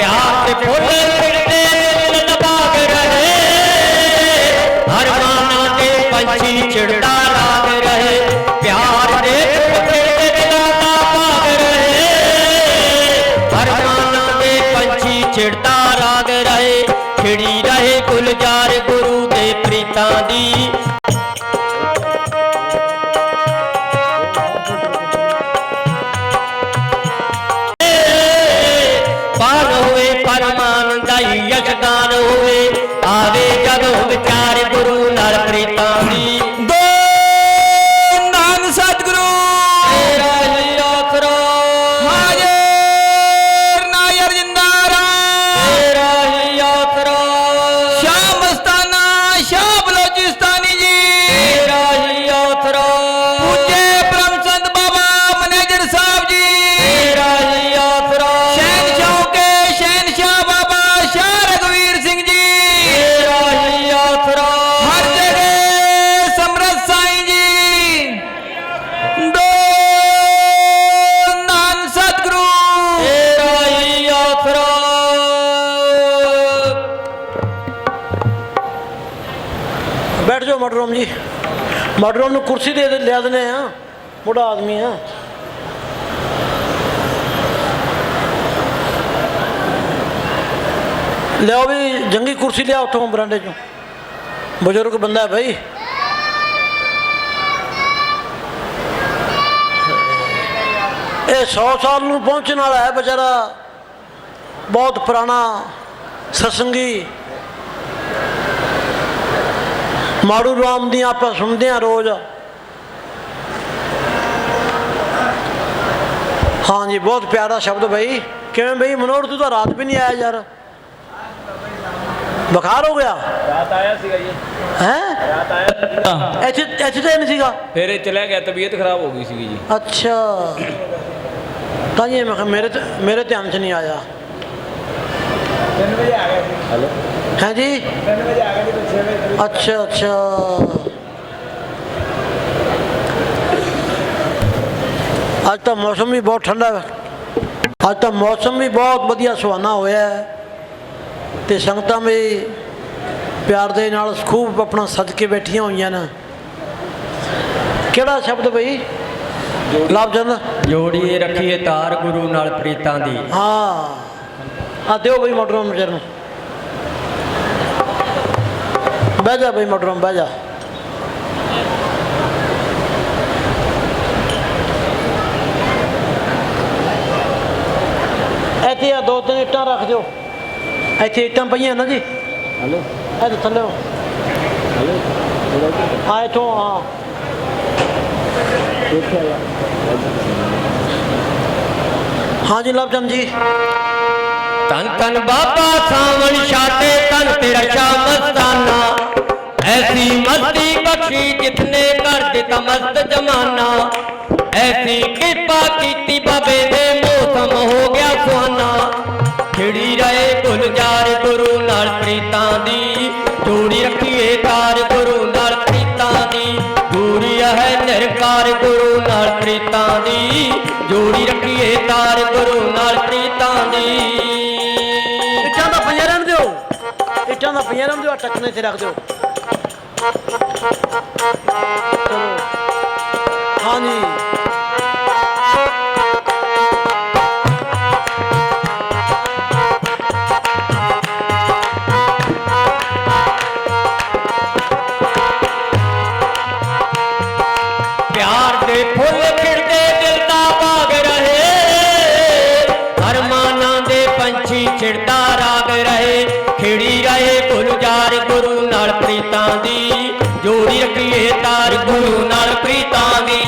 प्यार के फुल खिड़ते दिल बाग रहे, हर माना के पंछी चिड़ता राग रहे। प्यार के फुल खिड़ते दिल बाग रहे, हर माना के पंछी चिड़ता राग रहे। खिड़ी रहे गुलजार गुरु दे प्रीतां दी, पार होए परमान दाई यशगान होए, आवे जदों विचार गुरु नाल प्रीतां दी। दो नाम सतगुरु तेरा ही आखरा, हाजिर नायर जिंदारा, तेरा ही आखरा, शाह मस्ताना शाह बलोचिस्तानी जी, तेरा ही आखरा, पूज्य परम संत बाबा मैनेजर साहब जी, तेरा ही आखरा, शहनशाह के शहनशाह बाबा शाह रघुवीर सिंह जी, तेरा ही आखरा, हर जगह समरथ साईं जी। दो नाम सतगुरु तेरा ही आखरा। बैठ जाओ मडरोम जी, मडरोम ਨੂੰ ਕੁਰਸੀ ਦੇ ਲਿਆ ਦਨੇ ਆ, ਬੁੱਢਾ ਆਦਮੀ ਆ। ਲਿਆਓ ਵੀ ਜੰਗੀ ਕੁਰਸੀ ਲਿਆ ਉੱਥੋਂ ਬਰਾਂਡੇ ਚੋਂ, ਬਜ਼ੁਰਗ ਬੰਦਾ ਹੈ ਭਾਈ। ਇਹ 100 ਸਾਲ ਨੂੰ ਪਹੁੰਚਣ ਵਾਲਾ ਹੈ ਵਿਚਾਰਾ, ਬਹੁਤ ਪੁਰਾਣਾ ਸਤਸੰਗੀ। ਮਾੜੂ ਰਾਮ ਦੀਆਂ ਆਪਾਂ ਸੁਣਦੇ ਹਾਂ ਰੋਜ਼। हाँ जी, बहुत प्यारा शब्द भाई। किवें भाई मनोहर, तू तो रात भी नहीं आया यार, बुखार हो गया? रात आया सीगा जी, हैं? रात आया ऐसे ऐसे तो नहीं सीगा, फिर चला गया, तबीयत खराब हो गई सीगी जी। अच्छा ताइए मैं कहा मेरे ध्यान से नहीं आया। 3 बजे आ गया। हेलो, हैं जी? 3 बजे आ गया तो 6 बजे। अच्छा अच्छा, ਅੱਜ ਤਾਂ ਮੌਸਮ ਵੀ ਬਹੁਤ ਠੰਡਾ ਹੈ, ਅੱਜ ਤਾਂ ਮੌਸਮ ਵੀ ਬਹੁਤ ਵਧੀਆ ਸੁਹਾਨਾ ਹੋਇਆ ਹੈ ਤੇ ਸੰਗਤਾਂ ਵੀ ਪਿਆਰ ਦੇ ਨਾਲ ਖੂਬ ਆਪਣਾ ਸਦਕੇ ਬੈਠੀਆਂ ਹੋਈਆਂ ਨੇ। ਕਿਹੜਾ ਸ਼ਬਦ ਬਈ ਲਫ਼ਜ਼? ਜੋੜੀਏ ਰੱਖੀਏ ਤਾਰ ਗੁਰੂ ਨਾਲ ਪ੍ਰੀਤਾਂ ਦੀ। ਹਾਂ ਆ ਦਿਓ ਬਈ ਮੋਟਰੋਮ ਵਿਚਾਰ ਨੂੰ, ਬਹਿ ਜਾ ਬਈ ਮੋਟਰੋਮ, ਬਹਿ ਜਾ। ਇੱਥੇ ਆ 2-3 ਇੱਟਾਂ ਰੱਖ ਦਿਓ, ਇੱਥੇ ਇੱਟਾਂ ਪਈਆਂ ਨਾ ਜੀ। हेलो ਇਹ ਤਾਂ ਥੱਲੇ हेलो, ਆ ਇੱਥੋਂ ਹਾਂ। हाँ जी लवचंद जी। तन तन बाबा सावन छाते तन तेरा शाह मस्ताना, ऐसी मस्ती बख्शी जितने कर दिता मस्त जमाना। ऐसी कृपा कीती बाबे ने मौसम हो गया सुहाना। खिड़ी रहे गुलजार गुरु नाल प्रीतां दी, जोड़ी रखिए तार गुरु नाल प्रीतां दी। दूरी है निरकार गुरु नाल प्रीतां दी, जोड़ी रखिए तार गुरु नाल प्रीतां दी। ਇੱਟਾਂ ਦਾ ਪੰਜਾ ਰਹਿਣ ਦਿਓ, ਇੱਟਾਂ ਦਾ ਪੰਜਾ ਰਹਿਣ ਦਿਓ, ਟੱਕਣੇ 'ਤੇ ਰੱਖ ਦਿਓ। ਚਲੋ ਹਾਂ ਜੀ। प्यार दे फुल खिड़ते दिल दा बाग रहे, हर माना दे पंछी छिड़दा राग रहे। खिड़ी रहे गुलजार गुरु नाल प्रीतां दी, जोड़ी रखिए तार गुरु नाल प्रीतां दी।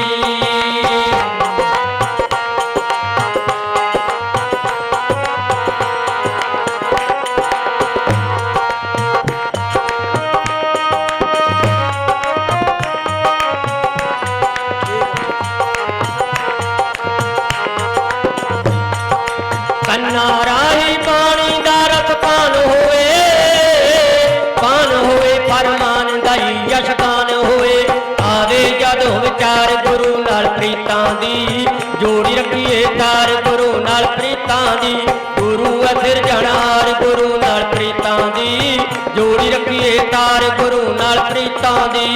कन्ना राही पानी दा रस पान होए, पान होए फरमान दाई यशगान होए। आवे जदों विचार गुरु नाल प्रीतां दी, जोड़ी रखिए तार गुरु नाल प्रीतां दी। ਗੁਰੂ ਸਿਰਜਣਹਾਰ ਗੁਰੂ ਨਾਲ ਪ੍ਰੀਤਾਂ ਦੀ ਜੋੜੀ ਰੱਖੀਏ ਤਾਰ ਗੁਰੂ ਨਾਲ ਪ੍ਰੀਤਾਂ ਦੀ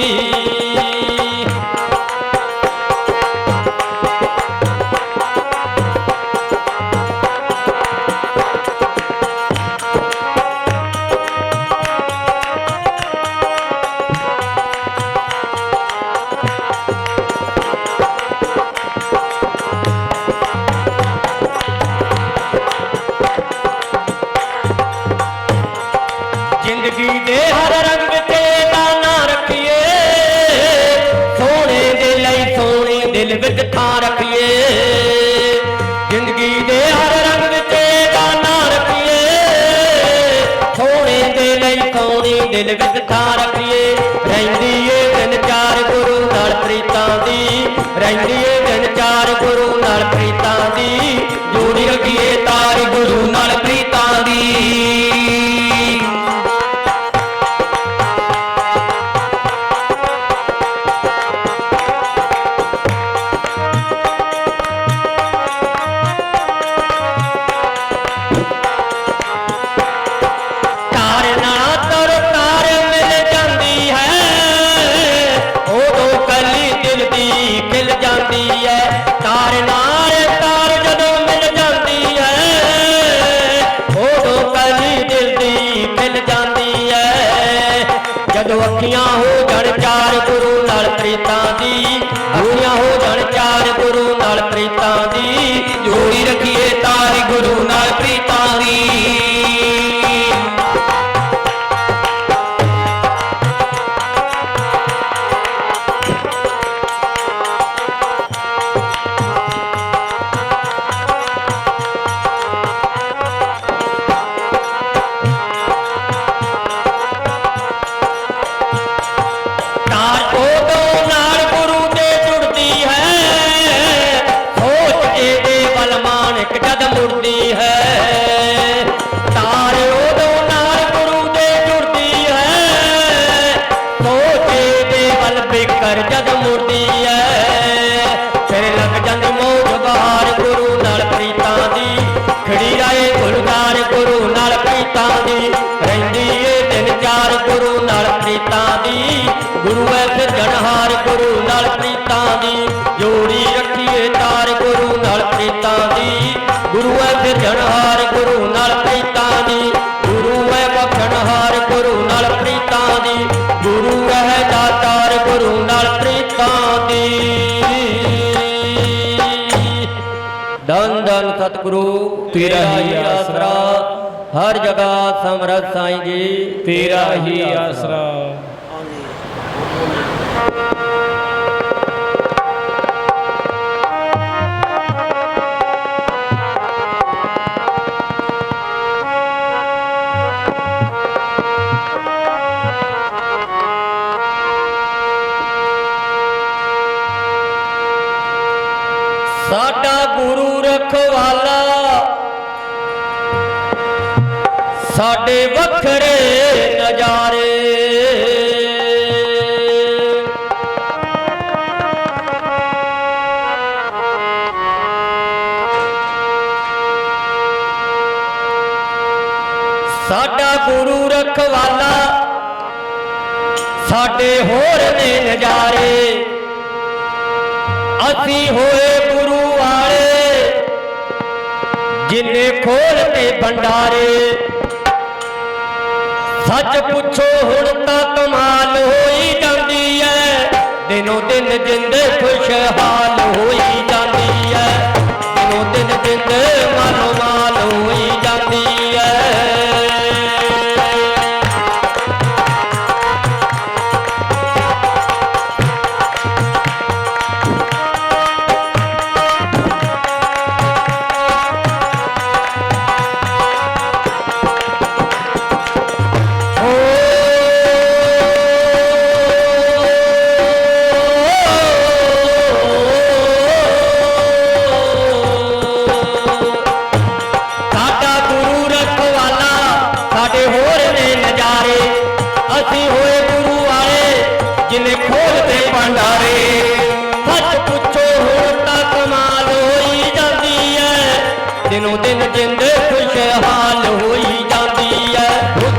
ਜ਼ਿੰਦਗੀ ਦੇ ਹਰ ਰੰਗ ਤੇ ਦਾਨਾ ਰੱਖੀਏ ਸੋਹਣੇ ਦੇ ਲਈ ਸੋਹਣੇ ਦਿਲ ਵਿੱਚ ਥਾਂ ਰੱਖੀਏ ਜ਼ਿੰਦਗੀ ਦੇ ਹਰ ਰੰਗ ਤੇ ਦਾਨਾ ਰੱਖੀਏ ਸੋਹਣੇ ਦੇ ਲਈ ਸੋਹਣੇ ਦਿਲ ਵਿੱਚ ਥਾਂ ਰੱਖੀਏ ਰਹਿੰਦੀ ਏ ਦਿਨ ਚਾਰ ਗੁਰੂ ਨਾਲ ਪ੍ਰੀਤਾਂ ਦੀ ਰਹਿੰਦੀ ਏ ਦਿਨ ਚਾਰ ਗੁਰੂ ਨਾਲ ਪ੍ਰੀਤਾਂ ਦੀ ਜੋੜੀ ਰੱਖੀਏ ਤਾਰ ਗੁਰੂ ਨਾਲ ਪ੍ਰੀਤਾਂ ਦੀ ਜਦੋਂ ਅੱਖੀਆਂ ਹੋ ਜਾਣ ਚਾਰ ਗੁਰੂ ਨਾਲ ਪ੍ਰੀਤਾਂ ਦੀ ਅੱਖੀਆਂ ਹੋ ਜਾਣ ਚਾਰ ਗੁਰੂ ਨਾਲ ਪ੍ਰੀਤਾਂ ਦੀ ਜੋੜੀ ਰੱਖੀਏ ਤਾਰ ਗੁਰੂ ਨਾਲ ਪ੍ਰੀਤਾਂ ਦੀ ਜਦ ਮੁੜਦੀ ਐ ਫਿਰ ਲੱਗ ਜਾਂਦੀ ਮੋਜ ਬਹਾਰ ਗੁਰੂ ਨਾਲ ਪ੍ਰੀਤਾਂ ਦੀ ਖੜੀ ਰਾਏ ਗੁਲਜ਼ਾਰ ਗੁਰੂ ਨਾਲ ਪ੍ਰੀਤਾਂ ਦੀ ਰਹਿੰਦੀ ਏ ਦਿਨ ਚਾਰ ਗੁਰੂ ਨਾਲ ਪ੍ਰੀਤਾਂ ਦੀ ਗੁਰੂ ਐ ਸਿਰਜਣਹਾਰ ਗੁਰੂ ਨਾਲ ਪ੍ਰੀਤਾਂ ਦੀ ਜੋੜੀ ਰੱਖੀਏ ਤਾਰ ਗੁਰੂ ਨਾਲ ਪ੍ਰੀਤਾਂ ਦੀ ਗੁਰੂ ਐ ਸਿਰਜਣਹਾਰ ਗੁਰੂ ਨਾਲ ਪ੍ਰੀਤਾਂ ਦੀ ਗੁਰੂ ਐ ਬਖਸ਼ਣਹਾਰ ਗੁਰੂ ਨਾਲ ਪ੍ਰੀਤਾਂ ਦੀ ਗੁਰੂ ਐ ਦਾਤਾਰ ਗੁਰੂ ਨਾਲ ਪ੍ਰੀਤਾਂ ਦੀ ਧੰਨ ਧੰਨ ਸਤਿਗੁਰੂ ਤੇਰਾ ਹੀ ਆਸਰਾ ਹਰ ਜਗ੍ਹਾ ਸਮਰੱਥ ਸਾਈਂ ਜੀ ਤੇਰਾ ਹੀ ਆਸਰਾ ਸਾਡਾ ਗੁਰੂ ਰਖਵਾਲਾ ਸਾਡੇ ਵੱਖਰੇ ਨਜ਼ਾਰੇ ਸਾਡਾ ਗੁਰੂ ਰਖਵਾਲਾ ਸਾਡੇ ਹੋਰ ਨੇ ਨਜ਼ਾਰੇ ਅਸੀਂ ਹੋਏ ਗੁਰੂ ਵਾਲੇ ਜਿਨੇ ਖੋਲ੍ਹਤੇ ਭੰਡਾਰੇ ਸੱਚ ਪੁੱਛੋ ਹੁਣ ਤਾਂ ਕਮਾਲ ਹੋਈ ਜਾਂਦੀ ਐ ਦਿਨੋਂ ਦਿਨ ਜਿੰਦ ਖੁਸ਼ਹਾਲ ਹੋਈ ਜਾਂਦੀ ਐ ਦਿਨੋਂ ਦਿਨ ਜਿੰਦ ਮਾਲੋ ਮਾਲ ਹੋਈ ਜਾਂਦੀ ਐ ਦਿਨ ਜਿੰਦ ਖੁਸ਼ਹਾਲ ਹੋਈ ਜਾਂਦੀ ਹੈ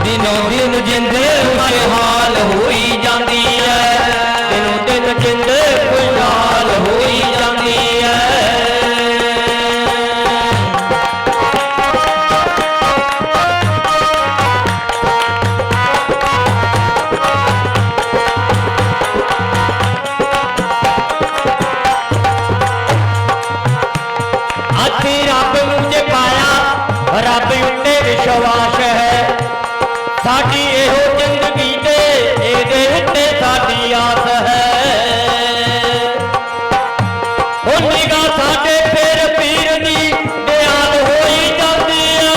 ਦਿਨੋਂ ਦਿਨ ਜਿੰਦ ਖੁਸ਼ਹਾਲ ਹੋਈ ਜਾਂਦੀ ਹੈ ਦਿਨੋਂ ਦਿਨ ਜਿੰਦ ਖੁਸ਼ਹਾਲ ਹੋਈ ਜਾਂਦੀ ਹੈ ਅਸੀਂ ਰੱਬ ਨੂੰ ਜੇ ਪਾਇਆ ਰੱਬ ਉੱਤੇ ਵਿਸ਼ਵਾਸ ਹੈ ਸਾਡੀ ਇਹੋ ਜ਼ਿੰਦਗੀ ਤੇ ਇਹਦੇ ਉੱਤੇ ਸਾਡੀ ਆਸ ਹੈ ਉਹ ਨਿਗਾਹ ਸਾਡੇ ਫਿਰ ਪੀਰ ਦੀ ਦਿਆਲ ਹੋਈ ਜਾਂਦੀ ਹੈ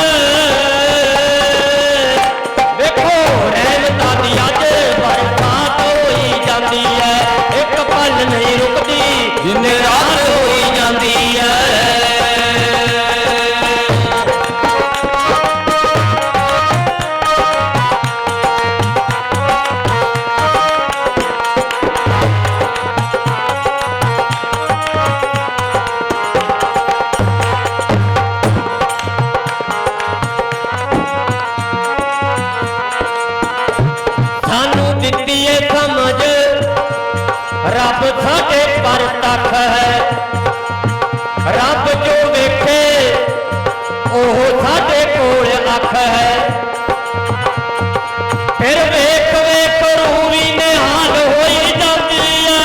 ਵੇਖੋ ਰਹਿਮਤਾਂ ਦੀ ਅੱਜ ਬਰਸਾਤ ਹੋਈ ਜਾਂਦੀ ਹੈ ਇੱਕ ਪਲ ਨਹੀਂ ਰੁਕਦੀ ਦਿਨ ਰਾਤ ਹੋਈ ਜਾਂਦੀ ਹੈ ਸਾਨੂੰ ਦਿੱਤੀ ਏ ਸਮਝ ਰੱਬ ਸਾਡੇ ਪਰ ਤੱਕ ਹੈ ਰੱਬ ਜੋ ਵੇਖੇ ਉਹ ਸਾਡੇ ਕੋਲ ਅੱਖ ਹੈ ਫਿਰ ਵੇਖ ਵੇਖ ਰੂਹ ਵੀ ਨਿਹਾਲ ਹੋਈ ਜਾਂਦੀ ਹੈ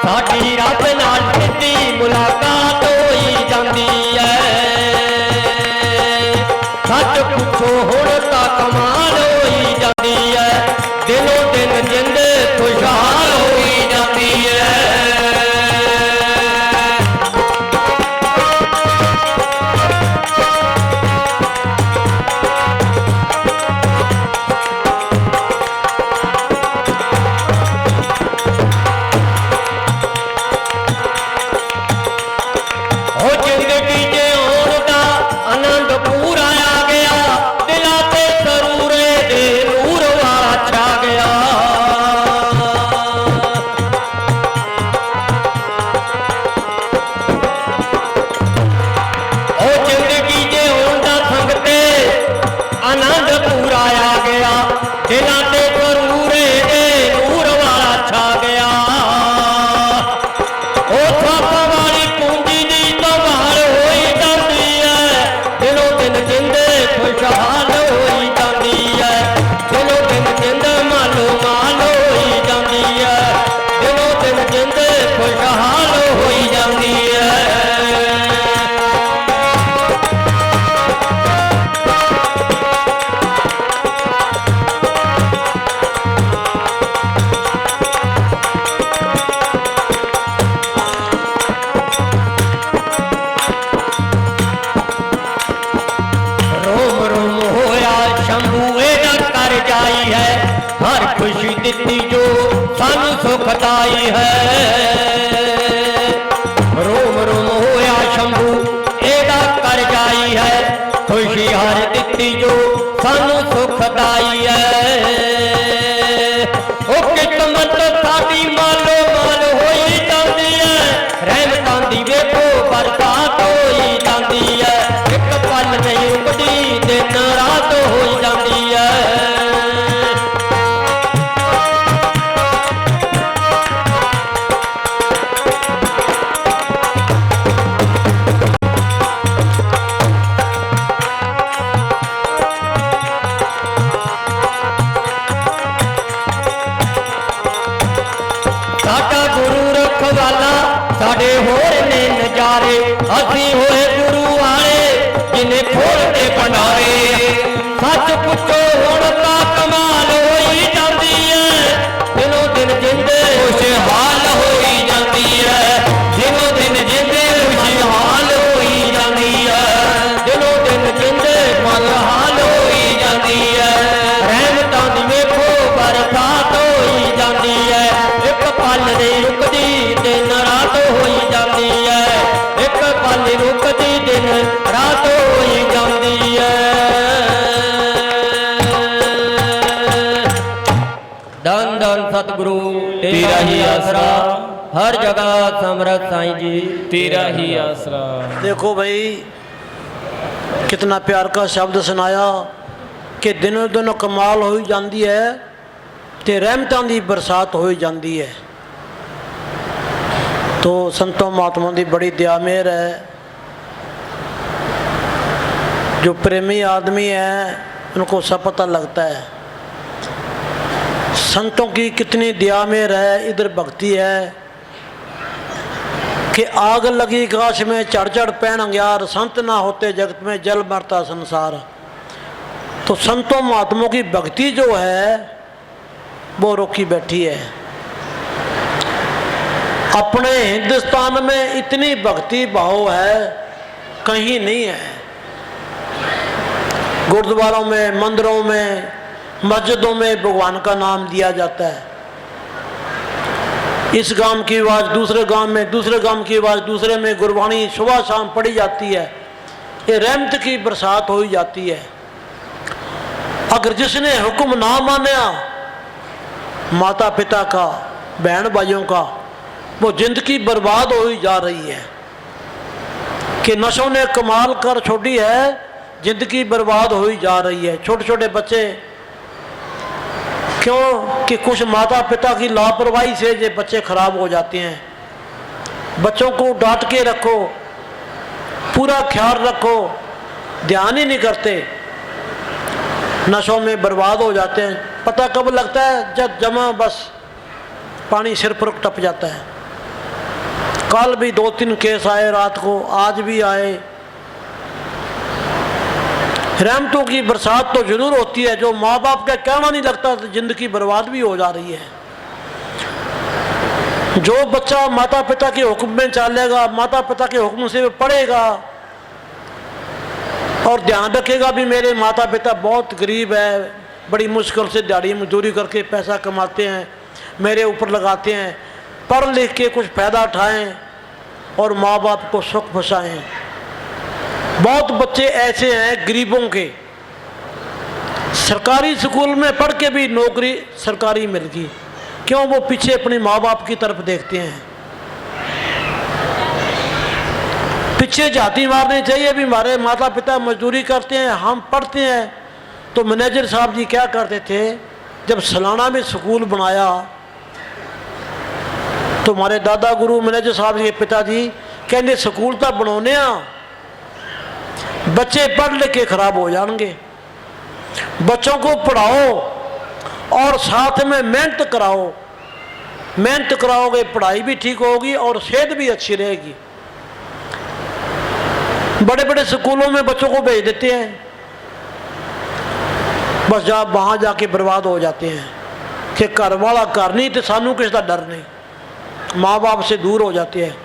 ਸਾਡੀ ਰੱਬ ਨਾਲ ਸਿੱਧੀ ਮੁਲਾਕਾਤ ਹੋਈ ਜਾਂਦੀ ਹੈ ਸੱਚ ਪੁੱਛੋ ਹੁਣ ਤਾਂ ਕਮਾਲ ਹੋਈ ਜਾਂਦੀ ਹੈ ਦਿਨੋਂ ਦਿਨ ਜਿੰਦ ਖੁਸ਼ਹਾਲ ਹੋਈ ਜਾਂਦੀ ਹੈ ਉਹ ਜ਼ਿੰਦਗੀ ਜਿਉਣ ਦਾ ਆਨੰਦ ਪੂਰਾ ਆ ਗਿਆ ਦਿਲਾਂ ਤੇ ਸਰੂਰੇ ਦੇ ਨੂਰ ਵਾਲਾ ਛਾ ਗਿਆ ਉਹ ਜ਼ਿੰਦਗੀ ਜਿਉਣ ਦਾ ਸੰਗ ਤੇ ਆਨੰਦ ਪੂਰਾ ਆ ਗਿਆ ਦਿਲਾਂ ਤੇ ਸਰੂਰੇ ਦੇ ਨੂਰ ਵਾਲਾ ਛਾ ਗਿਆ ਉਹ ਥਾਪ ਵਾਲੀ ਪੂੰਜੀ ਦੀ ਸੰਭਾਲ ਹੋਈ ਜਾਂਦੀ ਹੈ ਦਿਨੋਂ ਦਿਨ ਜਿੰਦ ਖੁਸ਼ਹਾਲ ਹੋਈ ਜਾਂਦੀ ਹੈ ਦਿਨੋਂ ਦਿਨ ਜਿੰਦ ਮਾਲੋ ਮਾਲ ਹੋਈ ਜਾਂਦੀ ਹੈ ਦਿਨੋਂ ਦਿਨ ਜਿੰਦ ਖੁਸ਼ਹਾਲ ਹੋਈ ਜਾਂਦੀ ਹੈ ਰੋਮ ਰੋਮ ਹੋਇਆ ਸ਼ੰਭੂ ਇਹਦਾ ਕਰ ਜਾਈ ਹੈ ਹਰ ਖੁਸ਼ੀ ਦਿੱਤੀ ਜੋ ਸਾਨੂੰ ਸੁਖਦਾਈ ਹੈ ਰੋਮ ਰੋਮ ਹੋਇਆ ਸ਼ੰਭੂ ਇਹਦਾ ਕਰ ਜਾਈ ਹੈ ਖੁਸ਼ੀ ਹਰ ਦਿੱਤੀ ਜੋ ਸਾਨੂੰ ਸੁਖਦਾਈ ਹੈ ਉਹ ਕਿਸਮਤ ਸਾਡੀ ਮਾਲੋ ਮਾਲ ਹੋਈ ਜਾਂਦੀ ਹੈ ਰਹਿਮਤਾਂ ਦੀ ਵੇਖੋ ਬਰਸਾਤ ਹੋਈ ਜਾਂਦੀ ਹੈ ਇੱਕ ਪਲ ਨਹੀਂ ਰੁਕਦੀ ਦਿਨ ਰਾਤ ਹੋਈ ਜਾਂਦੀ ਹੈ ਸਾਡਾ ਗੁਰੂ ਰਖਵਾਲਾ ਸਾਡੇ ਹੋਰ ਨੇ ਨਜ਼ਾਰੇ ਅਸੀਂ ਹੋਏ ਗੁਰੂ ਵਾਲੇ ਜਿਨੇ ਖੋਲ ਕੇ ਭੰਡਾਰੇ ਸੱਚ ਪੁੱਛੋ ਹੁਣ ਤਾਂ ਕਮਾਲ ਹੋਈ ਜਾਂਦੀ ਹੈ ਦਿਨੋਂ ਦਿਨ ਜਿੰਦ ਖੁਸ਼ਹਾਲ ਹੋਈ ਜਾਂਦੀ ਹੈ ਦਿਨੋਂ ਦਿਨ ਜਿੰਦ ਖੁਸ਼ਹਾਲ ਹੋਈ ਜਾਂਦੀ ਹੈ ਦਿਨੋਂ ਦਿਨ ਜਿੰਦ ਖੁਸ਼ਹਾਲ ਹੋਈ ਜਾਂਦੀ ਹੈ ਰਹਿਮਤਾਂ ਦੀ ਵੇਖੋ ਬਰਸਾਤ ਹੋਈ ਜਾਂਦੀ ਹੈ ਇੱਕ ਪਲ ਨਹੀਂ ਰੁਕਦੀ ਦਿਨ ਰਾਤ ਹੋਈ ਜਾਂਦੀ ਹੈ ਇੱਕ ਪਲ ਨਹੀਂ ਰੁਕਦੀ ਦਿਨ ਰਾਤ ਹੋਈ ਜਾਂਦੀ ਹੈ ਧੰਨ ਧੰਨ ਸਤਿਗੁਰੂ ਤੇਰਾ ਹੀ ਆਸਰਾ हर जगह समरथ साईं जी तेरा ही आसरा। देखो भाई कितना प्यार का शब्द सुनाया कि दिनों दिन कमाल हो जाती है तो रहमतां की बरसात हो जाती है। तो संतों महात्माओं की बड़ी दया मेहर है। जो प्रेमी आदमी है उनको सब पता लगता है संतों की कितनी दया मेहर है। इधर भक्ति है कि आग लगी काश में चढ़ चढ़ पैन अंग्यार, संत ना होते जगत में जल मरता संसार। तो संतों महात्माओं की भक्ति जो है वो रोकी बैठी है। अपने हिंदुस्तान में इतनी भक्ति भाव है कहीं नहीं है। गुरुद्वारों में, मंदिरों में, मस्जिदों में भगवान का नाम दिया जाता है। इस गांव की आवाज़ दूसरे गांव में, दूसरे गांव की आवाज़ दूसरे में गुरबाणी सुबह शाम पढ़ी जाती है। ये रहमत की बरसात हो जाती है। अगर जिसने हुक्म ना माना माता पिता का, बहन भाइयों का, वो जिंदगी बर्बाद हो जा रही है। कि नशों ने कमाल कर छोड़ी है, जिंदगी बर्बाद हो जा रही है। छोटे छोटे बच्चे, क्यों कि कुछ माता पिता की लापरवाही से ये बच्चे खराब हो जाते हैं। बच्चों को डांट के रखो, पूरा ख्याल रखो, ध्यान ही नहीं करते, नशों में बर्बाद हो जाते हैं। पता कब लगता है जब जमा बस पानी सिर पर टप जाता है। कल भी 2-3 केस आए रात को, आज भी आए। रहमतों की बरसात तो जरूर होती है। जो माँ बाप का कहना नहीं लगता तो जिंदगी बर्बाद भी हो जा रही है। जो बच्चा माता पिता के हुक्म में चलेगा, माता पिता के हुक्म से पढ़ेगा और ध्यान रखेगा भी मेरे माता पिता बहुत गरीब है, बड़ी मुश्किल से दिहाड़ी मजदूरी करके पैसा कमाते हैं, मेरे ऊपर लगाते हैं, पढ़ लिख के कुछ फ़ायदा उठाएं और माँ बाप को सुख बसाएं। बहुत बच्चे ऐसे हैं गरीबों के, सरकारी स्कूल में पढ़ के भी नौकरी सरकारी मिल गई। क्यों? वो पीछे अपने माँ बाप की तरफ देखते हैं। पीछे जाती मारनी चाहिए भी हमारे माता पिता मजदूरी करते हैं, हम पढ़ते हैं। तो मैनेजर साहब जी क्या करते थे, जब सलाना में स्कूल बनाया तो हमारे दादा गुरु मैनेजर साहब जी के पिताजी कहते स्कूल तो बनाने बच्चे पढ़ लिख के खराब हो जाएंगे। बच्चों को पढ़ाओ और साथ में मेहनत कराओ। मेहनत कराओगे पढ़ाई भी ठीक होगी और सेहत भी अच्छी रहेगी। बड़े बड़े स्कूलों में बच्चों को भेज देते हैं, बस जा वहाँ जाके बर्बाद हो जाते हैं कि घर वाला घर नहीं तो सानू किसी का डर नहीं, माँ बाप से दूर हो जाते हैं।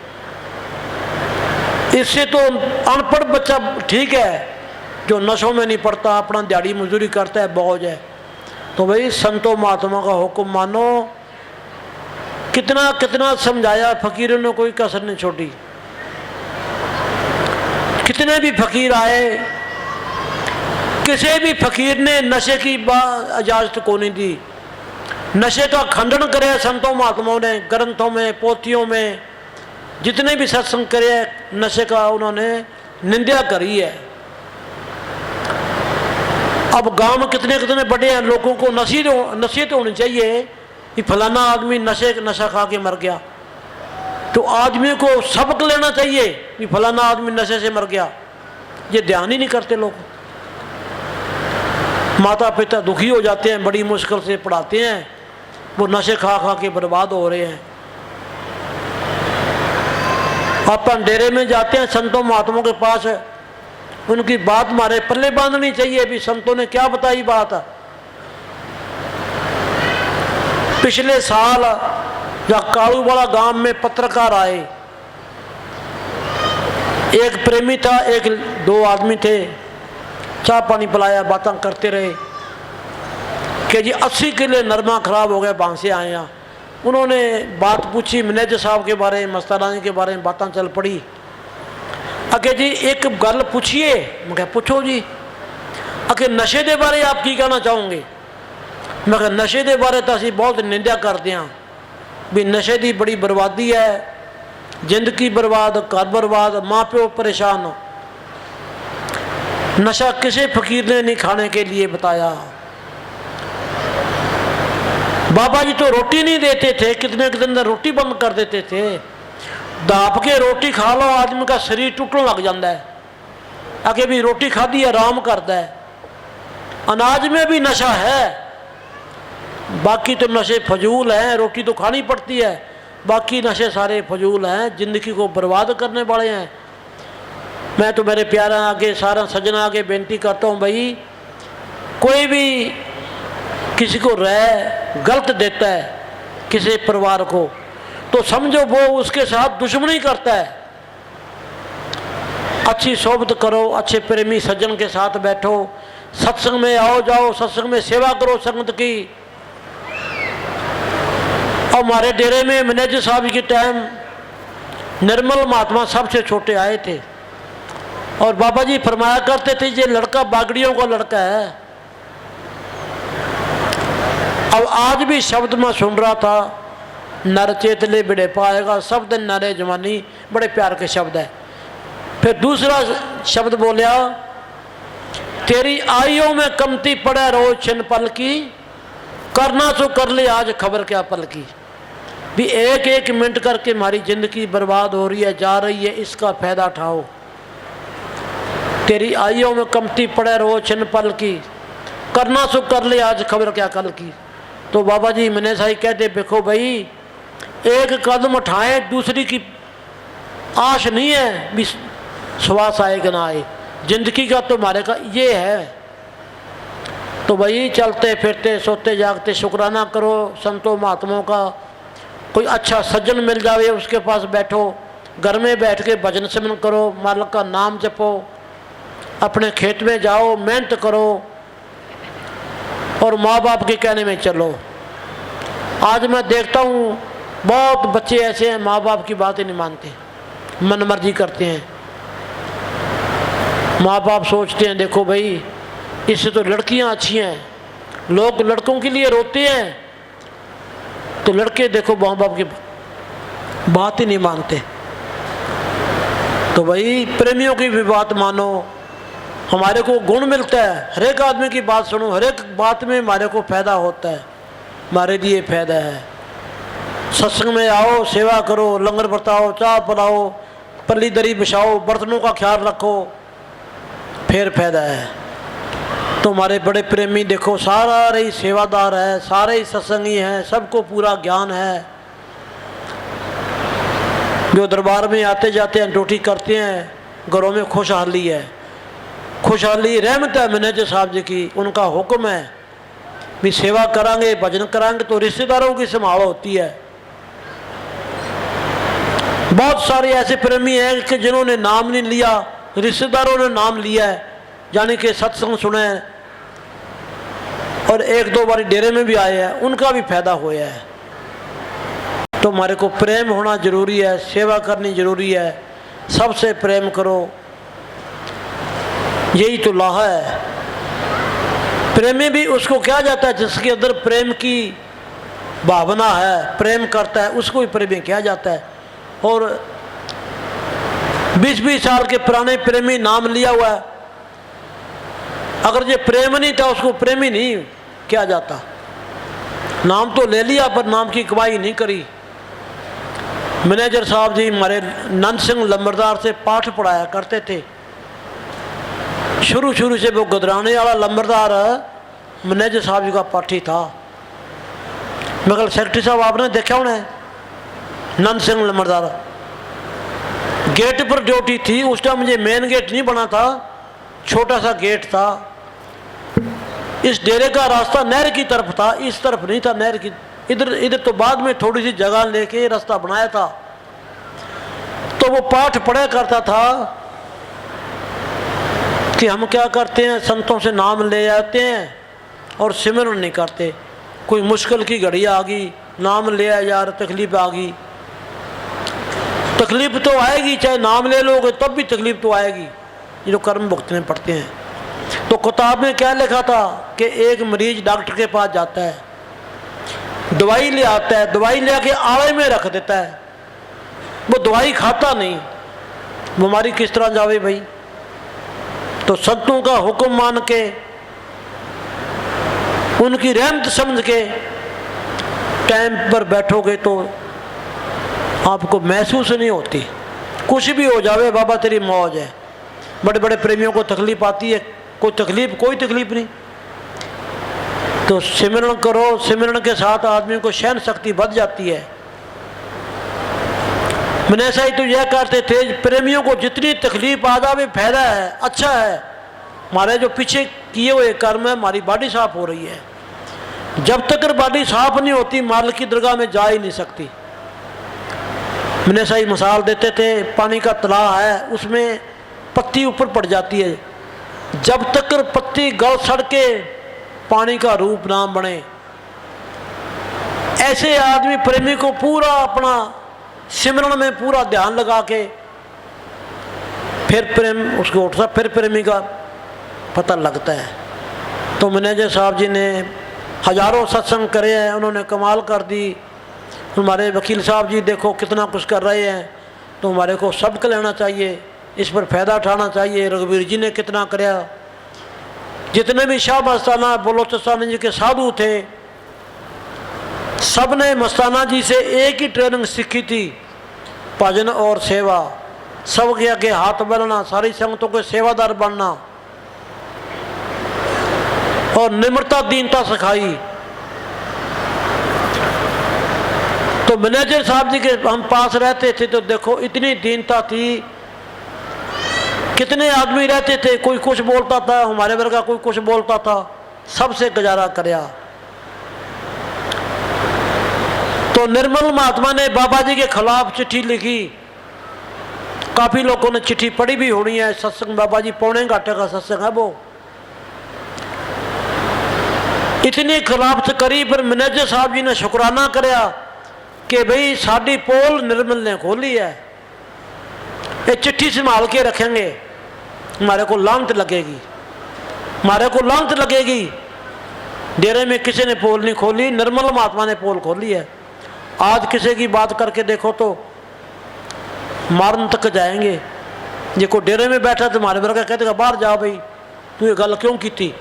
इससे तो अनपढ़ बच्चा ठीक है, जो नशों में नहीं पड़ता, अपना दिहाड़ी मजदूरी करता है, मौज है। तो भाई संतों महात्मा का हुक्म मानो। कितना कितना समझाया फकीरों ने, कोई कसर नहीं छोड़ी। कितने भी फकीर आए, किसी भी फकीर ने नशे की इजाजत को नहीं दी। नशे का खंडन करे संतों महात्माओं ने, ग्रंथों में, पोथियों में जितने भी सत्संग करे नशे का उन्होंने निंदा करी है। अब गांव में कितने कितने बड़े हैं, लोगों को नसीहत होनी चाहिए कि फलाना आदमी नशा खा के मर गया, तो आदमी को सबक लेना चाहिए कि फलाना आदमी नशे से मर गया। ये ध्यान ही नहीं करते लोग। माता पिता दुखी हो जाते हैं, बड़ी मुश्किल से पढ़ाते हैं, वो नशे खा खा के बर्बाद हो रहे हैं। अपन डेरे में जाते हैं संतों महात्माओं के पास, उनकी बात हमारे पल्ले बांधनी चाहिए भी संतों ने क्या बताई बात। पिछले साल या कालूवाला गांव में पत्रकार आए, एक प्रेमी था, एक 2 आदमी थे, चाय पानी पिलाया, बातें करते रहे कि जी 80 किलो नरमा खराब हो गया, वहाँ से आए हैं। उन्होंने बात पूछी मैनेजर साहब के बारे में, मस्तारानी के बारे में बातें चल पड़ी। अगे जी एक गल पूछिए, मैं क्या पूछो जी। अगे नशे के बारे आप की कहना चाहोगे? मैं क्या नशे के बारे तो असी बहुत निंदा करते हैं, भी नशे की बड़ी बर्बादी है, जिंदगी बर्बाद, घर बर्बाद, माँ प्यो परेशान। नशा किसी फकीर ने नहीं खाने के लिए बताया। बाबा जी तो रोटी नहीं देते थे, कितने दिन रोटी बंद कर देते थे। दाप के रोटी खा लो आदमी का शरीर टूटने लग जाता है, आगे भी रोटी खाधी आराम करता है। अनाज में भी नशा है, बाकी तो नशे फजूल हैं, रोटी तो खानी पड़ती है, बाकी नशे सारे फजूल हैं, ज़िंदगी को बर्बाद करने वाले हैं। मैं तो मेरे प्यारा आगे सारा सजना आगे बेनती करता हूँ, भाई कोई भी किसी को राय गलत देता है किसी परिवार को, तो समझो वो उसके साथ दुश्मनी करता है। अच्छी सोबत करो, अच्छे प्रेमी सज्जन के साथ बैठो, सत्संग में आओ जाओ, सत्संग में सेवा करो संगत की। और हमारे डेरे में मैनेजर साहब के टाइम निर्मल महात्मा सबसे छोटे आए थे, और बाबा जी फरमाया करते थे ये लड़का बागड़ियों का लड़का है। अब आज भी शब्द में सुन रहा था, नर चेतले बिड़े पाएगा, शब्द नरे जवानी, बड़े प्यार के शब्द है। फिर दूसरा शब्द बोलिया, तेरी आइयों में कमती पड़े रोज छिन पल की, करना तो कर ले आज खबर क्या पल की। भी एक एक मिनट करके हमारी जिंदगी बर्बाद हो रही है, जा रही है, इसका फायदा उठाओ। तेरी आइयों में कमती पड़े रोज छिन पल की, करना तो कर ले आज खबर क्या कल की। तो बाबा जी मैंने सही कहते, देखो भाई एक कदम उठाए, दूसरी की आश नहीं है भी श्वास आए कि ना आए, जिंदगी का तो हमारे का ये है। तो भाई चलते फिरते सोते जागते शुक्राना करो संतों महात्माओं का। कोई अच्छा सज्जन मिल जावे उसके पास बैठो, घर में बैठ के भजन सिमरन करो, मालिक का नाम जपो, अपने खेत में जाओ, मेहनत करो और माँ बाप के कहने में चलो। आज मैं देखता हूँ बहुत बच्चे ऐसे हैं माँ बाप की बातें नहीं मानते, मन मर्जी करते हैं। माँ बाप सोचते हैं देखो भाई इससे तो लड़कियाँ अच्छी हैं, लोग लड़कों के लिए रोते हैं, तो लड़के देखो माँ बाप की बात ही नहीं मानते। तो भाई प्रेमियों की भी बात मानो, हमारे को गुण मिलता है, हर एक आदमी की बात सुनो, हर एक बात में हमारे को फायदा होता है, हमारे लिए फायदा है। सत्संग में आओ, सेवा करो, लंगर बरताओ, चाय पिलाओ, पल्ली दरी बिछाओ, बर्तनों का ख्याल रखो, फिर फायदा है। तो हमारे बड़े प्रेमी देखो सारे ही सेवादार है, सारे ही सत्संगी हैं, सबको पूरा ज्ञान है। जो दरबार में आते जाते हैं, ड्यूटी करते हैं, घरों में खुशहाली है, खुशहाली रहमत है मैनेजर साहब जी की, उनका हुक्म है भी सेवा करांगे, भजन करांगे तो रिश्तेदारों की संभाल होती है। बहुत सारे ऐसे प्रेमी हैं कि जिन्होंने नाम नहीं लिया, रिश्तेदारों ने नाम लिया है, यानी कि सत्संग सुने और एक दो बार डेरे में भी आए हैं, उनका भी फायदा हुआ है। तो हमारे को प्रेम होना जरूरी है, सेवा करनी जरूरी है, सबसे प्रेम करो, यही तो लाहा है। प्रेमी भी उसको क्या जाता है जिसके अंदर प्रेम की भावना है, प्रेम करता है, उसको ही प्रेमी किया जाता है। और 20-20 साल के पुराने प्रेमी नाम लिया हुआ है, अगर ये प्रेम नहीं था उसको प्रेमी नहीं किया जाता। नाम तो ले लिया पर नाम की कमाई नहीं करी। मैनेजर साहब जी हमारे नंद सिंह लंबरदार से पाठ पढ़ाया करते थे, शुरू से वो गदराने वाला लंबरदार मैनेजर साहब जी का पाठी था। मैं कल सेक्रेटरी साहब आपने देखा उन्हें, नंद सिंह लंबरदार गेट पर ड्यूटी थी उस टाइम, मुझे मेन गेट नहीं बना था, छोटा सा गेट था। इस डेरे का रास्ता नहर की तरफ था, इस तरफ नहीं था नहर की, इधर तो बाद में थोड़ी सी जगह लेके रास्ता बनाया था। तो वो पाठ पढ़ा करता था कि हम क्या करते हैं, संतों से नाम ले आते हैं और सिमरन नहीं करते। कोई मुश्किल की घड़ी आ गई, नाम ले आया यार, तकलीफ आ गई। तकलीफ तो आएगी, चाहे नाम ले लोगे तब भी तकलीफ तो आएगी, ये जो कर्म भुगतने पड़ते हैं। तो किताब में क्या लिखा था कि एक मरीज डॉक्टर के पास जाता है, दवाई ले आता है, दवाई ले आके आड़े में रख देता है, वो दवाई खाता नहीं, बीमारी किस तरह जावे भाई। तो संतों का हुक्म मान के, उनकी रहमत समझ के टाइम पर बैठोगे तो आपको महसूस नहीं होती। कुछ भी हो जावे बाबा तेरी मौज है। बड़े बड़े प्रेमियों को तकलीफ आती है, कोई तकलीफ नहीं। तो सिमरण करो, सिमरण के साथ आदमी को सहन शक्ति बढ़ जाती है। मैंने ऐसा ही तो यह करते थे, प्रेमियों को जितनी तकलीफ आ जावे फायदा है, अच्छा है। हमारे जो पीछे किए हुए कर्म है, हमारी बॉडी साफ हो रही है। जब तक बॉडी साफ नहीं होती मालिक की दरगाह में जा ही नहीं सकती। मैंने ऐसा ही मिसाल देते थे, पानी का तलाव है, उसमें पत्ती ऊपर पड़ जाती है, जब तक पत्ती गल सड़ के पानी का रूप ना बने, ऐसे आदमी प्रेमी को पूरा अपना सिमरण में पूरा ध्यान लगा के फिर प्रेम उसको उठता, फिर प्रेमी का पता लगता है। तो मैनेजर साहब जी ने हजारों सत्संग करे हैं, उन्होंने कमाल कर दी। हमारे वकील साहब जी देखो कितना कुछ कर रहे हैं, तो हमारे को सबक लेना चाहिए, इस पर फ़ायदा उठाना चाहिए। रघुवीर जी ने कितना कराया, जितने भी शाह मस्ताना बलोचिस्तान जी के साधु थे, सब ने मस्ताना जी से एक ही ट्रेनिंग सीखी थी, भजन और सेवा। सब के आगे हाथ बढ़ना, सारी संगतों के सेवादार बनना और निम्रता दीनता सिखाई। तो मैनेजर साहब जी के हम पास रहते थे तो देखो इतनी दीनता थी। कितने आदमी रहते थे, कोई कुछ बोलता था, हमारे वर्गा कोई कुछ बोलता था, सबसे गुजारा करया। तो निर्मल महात्मा ने बाबा जी के खिलाफ चिट्ठी लिखी। काफी लोगों ने चिट्ठी पढ़ी भी होनी है। सत्संग बाबा जी पौने घंटे का सत्संग है वो। इतनी खिलाफत करी, पर मैनेजर साहब जी ने शुक्राना करया कि भाई साड़ी पोल निर्मल ने खोली है, ये चिट्ठी संभाल के रखेंगे, हमारे को लानत लगेगी, हमारे को लानत लगेगी। डेरे में किसी ने पोल नहीं खोली, निर्मल महात्मा ने पोल खोली है। आज किसी की बात करके देखो तो मारन तक जाएंगे। जे को डेरे में बैठा तो हमारे वर्गा कहते बाहर जाओ भाई, तू ये गल क्यों की थी।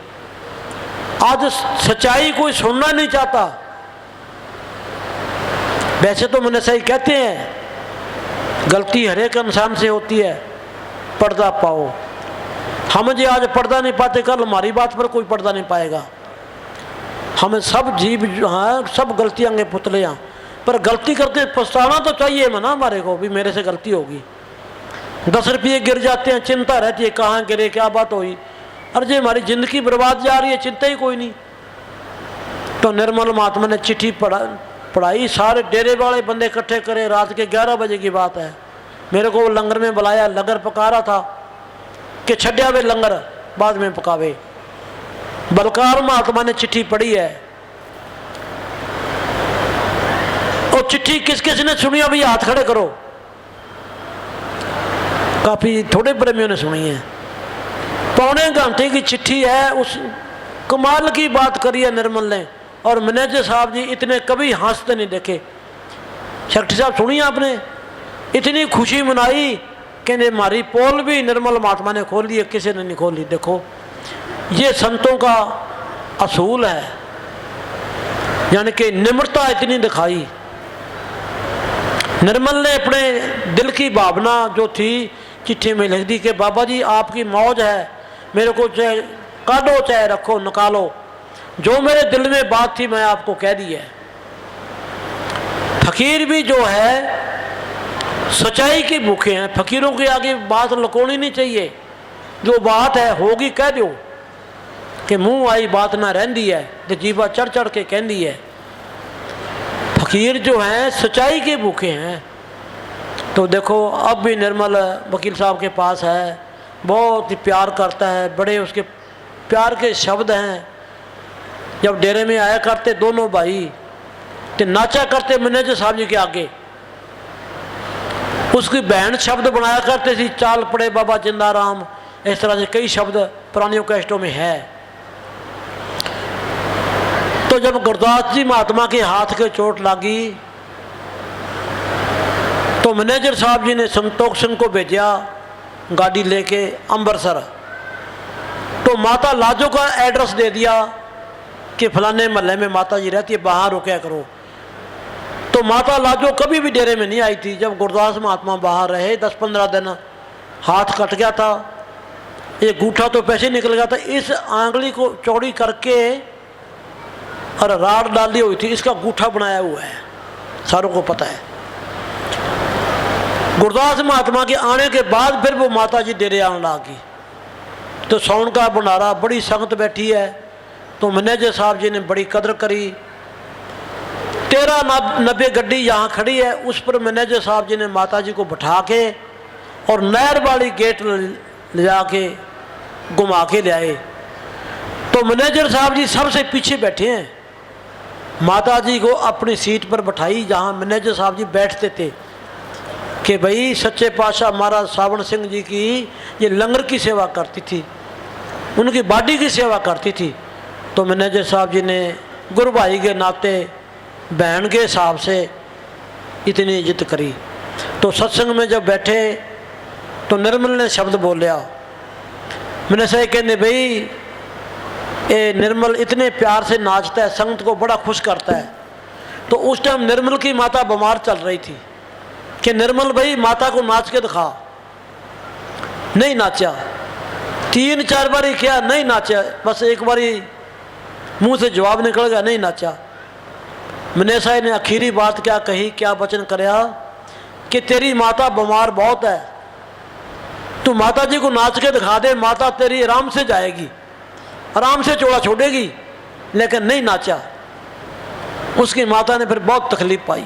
आज सच्चाई कोई सुनना नहीं चाहता। वैसे तो मैंने सही कहते हैं, गलती हर एक इंसान से होती है, पर्दा पाओ। हम जी आज पर्दा नहीं पाते, कल हमारी बात पर कोई पर्दा नहीं पाएगा। हमें सब जीव हाँ सब गलतियाँ के पुतले हैं, पर गलती करके पछताना तो चाहिए मना हमारे को भी, मेरे से गलती होगी। 10 रुपये गिर जाते हैं, चिंता रहती है कहाँ गिरे, क्या बात हुई। अरे जी हमारी जिंदगी बर्बाद जा रही है, चिंता ही कोई नहीं। तो निर्मल महात्मा ने चिट्ठी पढ़ाई, सारे डेरे वाले बंदे इकट्ठे करे। रात के 11 बजे की बात है। मेरे को लंगर में बुलाया, लंगर पका रहा था कि छड्या वे लंगर बाद में पकावे। बलकार महात्मा ने चिट्ठी पढ़ी है। और चिट्ठी किस किस ने सुनी, अभी हाथ खड़े करो। काफी थोड़े प्रेमियों ने सुनी है। पौने घंटे की चिट्ठी है। उस कमाल की बात करी है निर्मल ने। और मैनेजर साहब जी इतने कभी हंसते नहीं देखे। सेक्रेटरी साहब सुनी आपने, इतनी खुशी मनाई कि हमारी पोल भी निर्मल महात्मा ने खोली है, किसी ने नहीं खोली। देखो ये संतों का असूल है, यानी कि निम्रता इतनी दिखाई। निर्मल ने अपने दिल की भावना जो थी चिट्ठी में लिख दी कि बाबा जी आपकी मौज है, मेरे को चाहे काटो चाहे रखो, निकालो, जो मेरे दिल में बात थी मैं आपको कह दी है। फकीर भी जो है सच्चाई के भूखे हैं। फकीरों के आगे बात लुकोनी नहीं चाहिए, जो बात है होगी कह दो कि मुंह आई बात ना रहती है तो जीवा चढ़ चढ़ के कहती है। फकीर जो हैं सच्चाई के भूखे हैं। तो देखो अब भी निर्मल वकील साहब के पास है, बहुत ही प्यार करता है, बड़े उसके प्यार के शब्द हैं। जब डेरे में आया करते दोनों भाई तो नाचा करते मैनेजर साहब जी के आगे। उसकी बहन शब्द बनाया करते थी, चाल पड़े बाबा जिंदाराम, इस तरह से कई शब्द पुरानियों कैस्टों में है। तो तो जब गुरदास जी महात्मा के हाथ के चोट लगी तो मैनेजर साहब जी ने संतोष सिंह को भेजा गाड़ी लेके अमृतसर। तो माता लाजो का एड्रेस दे दिया कि फलाने महल्ले में माता जी रहती है, वहाँ रुका करो। तो माता लाजो कभी भी डेरे में नहीं आई थी। जब गुरदास महात्मा बाहर रहे 10-15 दिन, हाथ कट गया था, ये गूठा तो पैसे निकल गया था, इस आंगली को चौड़ी करके और राड डाली हुई थी, इसका गूठा बनाया हुआ है, सारों को पता है। गुरदास महात्मा के आने के बाद फिर वो माता जी डेरे आने लगी। तो सौन का भंडारा, बड़ी संगत बैठी है। तो मैनेजर साहब जी ने बड़ी कदर करी। 1390 गड्डी यहाँ खड़ी है, उस पर मैनेजर साहब जी ने माता जी को बैठा के और नहर वाली गेट ले जाके घुमा के ले आए। तो मैनेजर साहब जी सबसे पीछे बैठे हैं, माता जी को अपनी सीट पर बैठाई जहाँ मैनेजर साहब जी बैठते थे कि भाई सच्चे पातशाह महाराज सावण सिंह जी की ये लंगर की सेवा करती थी, उनकी बाडी की सेवा करती थी। तो मैनेजर साहब जी ने गुरु भाई के नाते बहन के हिसाब से इतनी इज्जत करी। तो सत्संग में जब बैठे तो निर्मल ने शब्द बोलिया। मैंने सही कहने भाई ये निर्मल इतने प्यार से नाचता है, संगत को बड़ा खुश करता है। तो उस टाइम निर्मल की माता बीमार चल रही थी कि निर्मल भाई माता को नाच के दिखा। नहीं नाचा, 3-4 बार किया, नहीं नाचा, बस एक बारी मुंह से जवाब निकल गया, नहीं नाचा। मैंने साहब ने आखिरी बात क्या कही, क्या वचन कराया कि तेरी माता बीमार बहुत है, तू माता जी को नाच के दिखा दे, माता तेरी आराम से जाएगी, आराम से चोला छोड़ेगी। लेकिन नहीं नाचा। उसकी माता ने फिर बहुत तकलीफ पाई,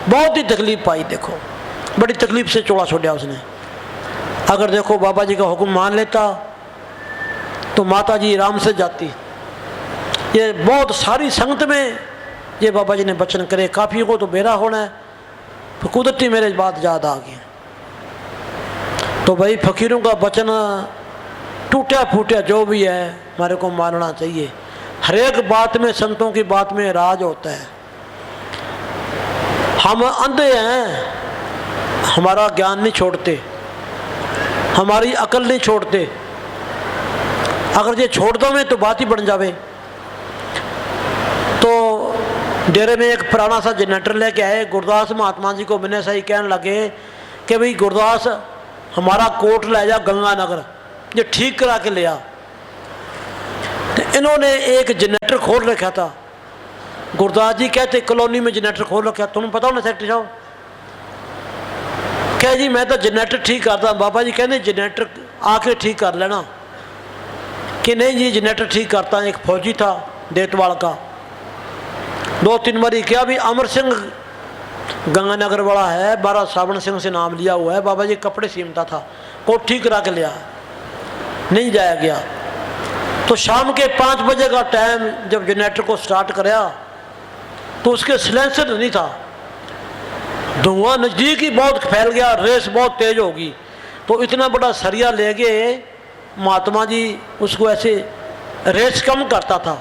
बहुत ही तकलीफ पाई। देखो बड़ी तकलीफ से चोला छोड़ा उसने। अगर देखो बाबा जी का हुक्म मान लेता तो माता जी आराम से जाती। ये बहुत सारी संगत में ये बाबा जी ने वचन करे। काफ़ी को तो बेरा होना है, तो कुदरती मेरे बात याद आ गई। तो भाई फकीरों का वचन टूटा फूटा जो भी है हमारे को मानना चाहिए। हर एक बात में, संतों की बात में राज होता है। हम अंधे हैं, हमारा ज्ञान नहीं छोड़ते, हमारी अकल नहीं छोड़ते। अगर ये छोड़ दो में तो बात ही बन जावे। तो डेरे में एक पुराना सा जनरेटर लेके आए। गुरदास महात्मा जी को मैंने सही कहने लगे कि भाई गुरदास हमारा कोट ले जा गंगानगर, ये ठीक करा के ले आ। तो इन्होंने एक जनरेटर खोल रखा था। गुरदास जी कहते कॉलोनी में जनरेटर खोल रखा, तुम्हें पता हो ना सेक्रेटरी साहब? कह जी मैं तो जनरेटर ठीक करता। बाबा जी कहने जनरेटर आके ठीक कर लेना। कि नहीं जी जनरेटर ठीक करता। एक फौजी था देतवाल का, 2-3 बारी क्या भी अमर सिंह गंगानगर वाला है, 12 सावण सिंह से नाम लिया हुआ है। बाबा जी कपड़े सीमता था, को ठीक करा के लिया, नहीं जाया गया। तो शाम के 5 बजे का टाइम जब जनरेटर को स्टार्ट कराया तो उसके सिलेंसर नहीं था, धुआं नज़दीक ही बहुत फैल गया, रेस बहुत तेज होगी। तो इतना बड़ा सरिया ले गए महात्मा जी, उसको ऐसे रेस कम करता था,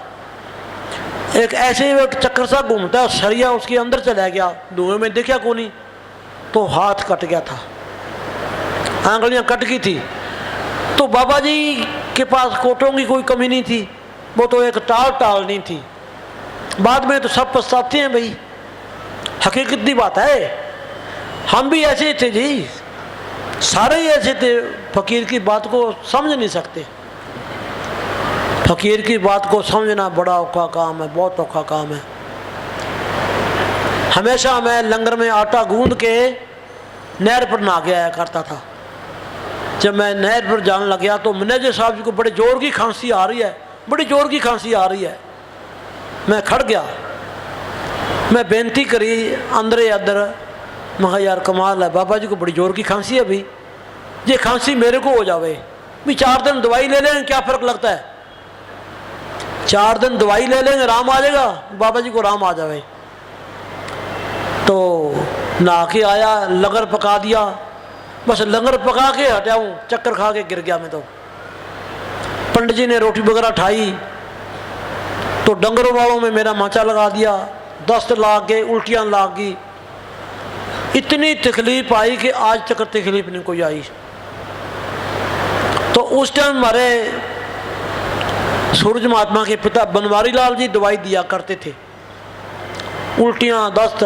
एक ऐसे एक चक्कर सा घूमता, सरिया उसके अंदर चला गया, धुएं में दिखा को नहीं। तो हाथ कट गया था, आंगलियां कट गई थी। तो बाबा जी के पास कोटों की कोई कमी नहीं थी, वो तो एक टाल नहीं थी। बाद में तो सब पछताते हैं भाई, हकीकत की बात है। हम भी ऐसे थे जी, सारे ही ऐसे थे, फकीर की बात को समझ नहीं सकते। फकीर की बात को समझना बड़ा औखा काम है, बहुत औखा काम है। हमेशा मैं लंगर में आटा गूंद के नहर पर नहा के आया करता था। जब मैं नहर पर जाने लग गया तो मैनेजर साहब जी को बड़े जोर की खांसी आ रही है, बड़ी जोर की खांसी आ रही है। मैं खड़ गया, मैं बेनती करी अंदर अंदर, मैं कहा यार कमाल है, बाबा जी को बड़ी जोर की खांसी है, अभी ये खांसी मेरे को हो जावे भी, 4 दिन दवाई ले लेंगे क्या फ़र्क लगता है, 4 दिन दवाई ले लेंगे आराम आ जाएगा, बाबा जी को आराम आ जावे। तो नहा के आया, लंगर पका दिया, बस लंगर पका के हटा हूँ, चक्कर खा के गिर गया मैं। तो पंडित जी ने रोटी वगैरह ठाई, तो डंगरों वालों में मेरा माचा लगा दिया, दस्त लाग गए, उल्टियाँ लाग गई, इतनी तकलीफ आई कि आज तक तकलीफ नहीं कोई आई। तो उस टाइम हमारे सूरज महात्मा के पिता बनवारी लाल जी दवाई दिया करते थे, उल्टियाँ दस्त।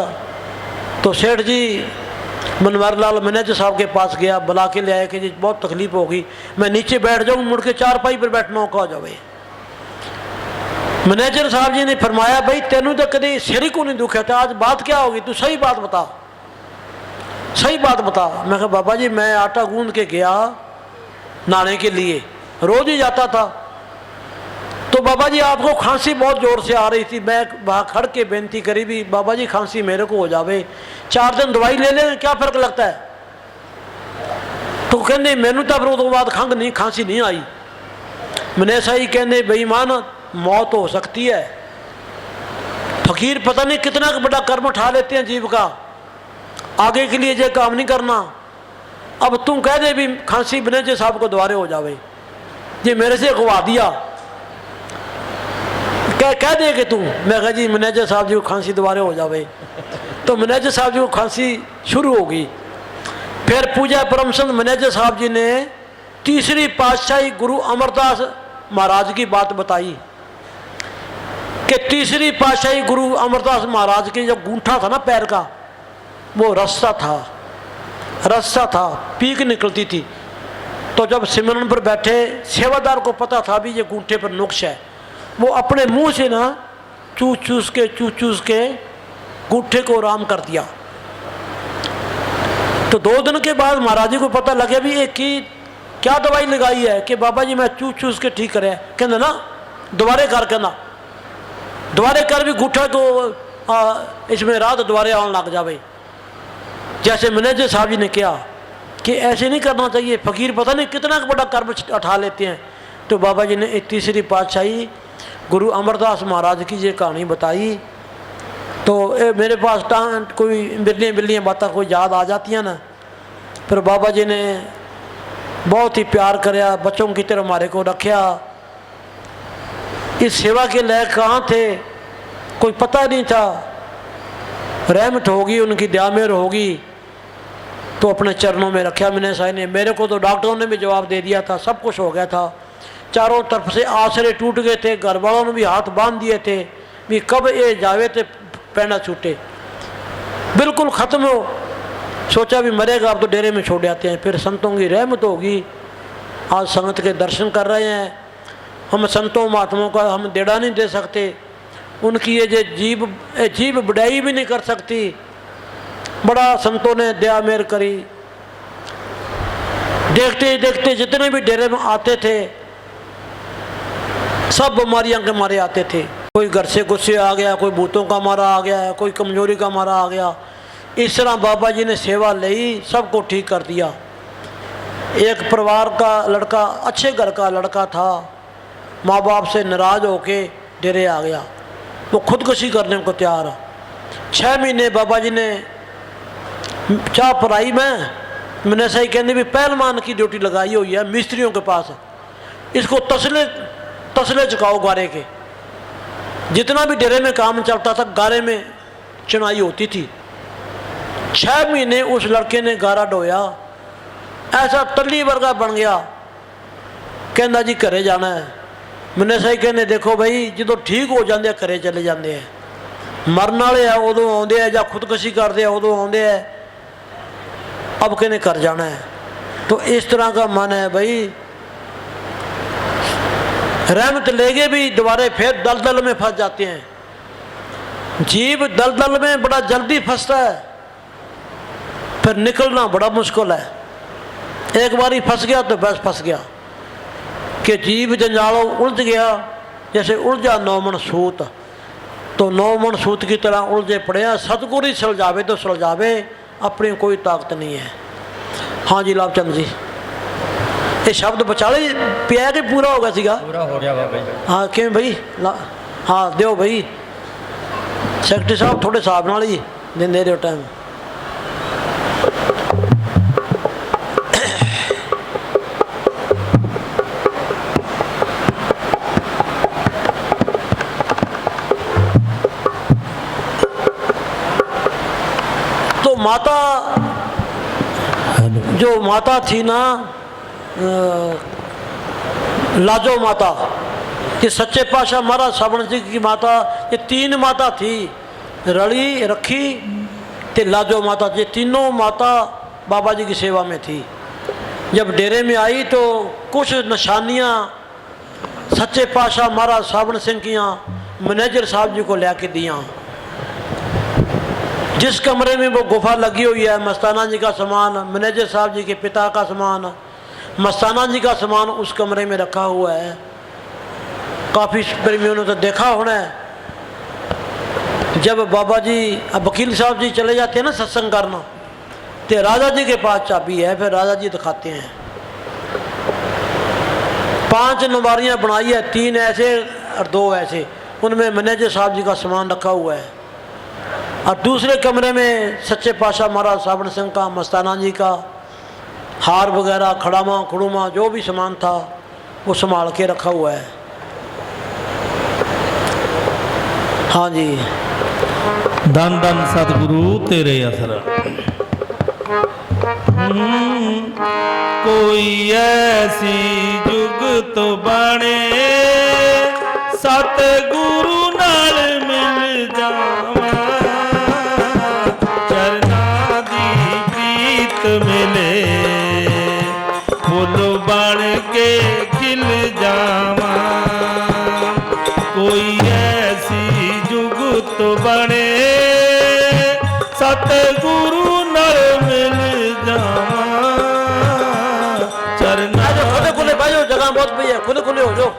तो सेठ जी बनवारी लाल मैनेजर साहब के पास गया, बुला के ले आया कि जी बहुत तकलीफ होगी, मैं नीचे बैठ जाऊँ, मुड़ के चारपाई पर बैठना हो जावे। मैनेजर साहब जी ने फरमाया, भाई तेनू तो कभी सिर ही को नहीं दुखा था, आज बात क्या होगी, तू सही बात बता, सही बात बता। मैं कहा बाबा जी मैं आटा गूंद के गया नहाने के लिए, रोज ही जाता था। तो बाबा जी आपको खांसी बहुत जोर से आ रही थी, मैं वहाँ खड़ के बेनती करी भी बाबा जी खांसी मेरे को हो जावे, 4 दिन दवाई ले लें क्या फर्क लगता है। तो कहने मैनू तो फिर उस बाद खंघ नहीं खांसी नहीं आई। मैंने सही कहने बेईमान मौत हो सकती है, फकीर पता नहीं कितना बड़ा कर्म उठा लेते हैं जीव का, आगे के लिए जो काम नहीं करना। अब तुम कह दे भी खांसी मैनेजर साहब को दोबारे हो जावे, ये मेरे से गवा दिया, कह दे कि तू। मैं कहा जी मैनेजर साहब जी को खांसी दोबारे हो जावे। तो मैनेजर साहब जी को खांसी शुरू हो गई। फिर पूजा परमचंद मैनेजर साहब जी ने तीसरी पातशाही गुरु अमरदास महाराज की बात बताई कि तीसरी पातशाही गुरु अमरदास महाराज के जो गूंठा था ना पैर का, वो रस्सा था, रस्सा था, पीक निकलती थी। तो जब सिमरन पर बैठे सेवादार को पता था भी ये गूंठे पर नुक्स है, वो अपने मुंह से ना चूस चूस के गूंठे को आराम कर दिया। तो 2 दिन के बाद महाराज जी को पता लगे भी एक की क्या दवाई लगाई है कि बाबा जी मैं चूस के ठीक करे, कहना ना दोबारे कर, कहना दोबारे कर भी गूठा को इसमें रात दोबारे आने लग जावे। जैसे मैनेजर साहब जी ने कहा कि ऐसे नहीं करना चाहिए, फकीर पता नहीं कितना बड़ा कर्म उठा लेते हैं। तो बाबा जी ने एक तीसरी पातशाही गुरु अमरदास महाराज की ये कहानी बताई। तो मेरे पास कोई बिल्लियाँ बातें कोई याद आ जाती हैं ना। फिर बाबा जी ने बहुत ही प्यार कराया, बच्चों की तरह हमारे को रखा। इस सेवा के लायक कहाँ थे कोई पता नहीं था, रहमत होगी उनकी, दयामेर होगी, तो अपने चरणों में रखा मैंने साहब ने। मेरे को तो डॉक्टरों ने भी जवाब दे दिया था, सब कुछ हो गया था, चारों तरफ से आसरे टूट गए थे, घर वालों ने भी हाथ बांध दिए थे भी कब ये जावे थे पैना छूटे, बिल्कुल ख़त्म हो। सोचा भी मरेगा अब तो डेरे में छोड़ आते हैं, फिर संतों की रहमत होगी। आज संगत के दर्शन कर रहे हैं हम, संतों महात्माओं का हम देड़ा नहीं दे सकते, उनकी ये जीव बढ़ाई भी नहीं कर सकती। बड़ा संतों ने दया मेर करी। देखते देखते जितने भी डेरे में आते थे सब बीमारियां के मारे आते थे, कोई घर से गुस्से आ गया, कोई भूतों का मारा आ गया, कोई कमजोरी का मारा आ गया। इस तरह बाबा जी ने सेवा ली, सबको ठीक कर दिया। एक परिवार का लड़का, अच्छे घर का लड़का था, माँ बाप से नाराज होके डेरे आ गया, वो खुदकुशी करने को तैयार। 6 महीने बाबा जी ने चाह पढ़ाई में, मैंने सही कहने भी पहलवान की ड्यूटी लगाई हुई है मिस्त्रियों के पास, इसको तसले चुकाओ गारे के। जितना भी डेरे में काम चलता था गारे में चुनाई होती थी। 6 महीने उस लड़के ने गारा ढोया, ऐसा तली वर्गा बन गया। कहना जी घरे जाना है। मैंने सही कहने देखो भाई जो ठीक हो जाते घरे चले जाते हैं, मरन वाले है उदों आते हैं, या खुदकुशी करते हैं उदों आते हैं, अब कहने घर जाना है। तो इस तरह का मन है भाई, रहमत लेके भी दोबारे फिर दलदल में फंस जाते हैं। जीव दलदल में बड़ा जल्दी फंसता है, फिर निकलना बड़ा मुश्किल है। एक बार ही फंस गया तो बस फंस गया कि जीव जंजालों उलझ गया, जैसे उलझा 9 मन सूत। तो 9 मन सूत की तरह उलझे पड़े हैं। सतगुरु ही सुलझावे तो सुलझावे, अपनी कोई ताकत नहीं है। हाँ जी लाभचंद जी, ये शब्द बचाले पिया के पूरा हो गया सीगा? पूरा हो गया बाबा जी। हाँ क्यों भाई? हाँ दो भाई, सैकटरी साहब थोड़े हिसाब नाल ही दे रहे हो टाइम। जो माता थी ना लाजो माता, ये सच्चे पातशाह महाराज सावण सिंह की माता, ये 3 माता थी, रली रखी ते लाजो माता, ये तीनों माता बाबा जी की सेवा में थी। जब डेरे में आई तो कुछ निशानियाँ सच्चे पातशाह महाराज सावण सिंह की मैनेजर साहब जी को लेके दिया। जिस कमरे में वो गुफा लगी हुई है, मस्ताना जी का सामान, मैनेजर साहब जी के पिता का सामान, मस्ताना जी का सामान उस कमरे में रखा हुआ है। काफ़ी प्रेमियों ने तो देखा होना है, जब बाबा जी अब वकील साहब जी चले जाते हैं ना सत्संग करना, तो राजा जी के पास चाबी है, फिर राजा जी दिखाते हैं 5 नवारियाँ बनाई है, 3 ऐसे और 2 ऐसे, उनमें मैनेजर साहब जी का सामान रखा हुआ है। और दूसरे कमरे में सच्चे पातशाह महाराज सावण सिंह का, मस्ताना जी का हार वगैरह, खड़ामा खुड़ूमा जो भी सामान था वो संभाल के रखा हुआ है। हाँ जी, धन धन सतगुरु तेरे असर। कोई ऐसी जुग तो बने सतगुरु नाल मिल जावा, चरना दी प्रीत मिले फुल बन के खिल जावा। कोई ऐसी जुग तो बने सतगुरु नाल मिल जावा, चरना खुले खुले बाजो, जगह बहुत पई है, खुले खुले हो जाओ,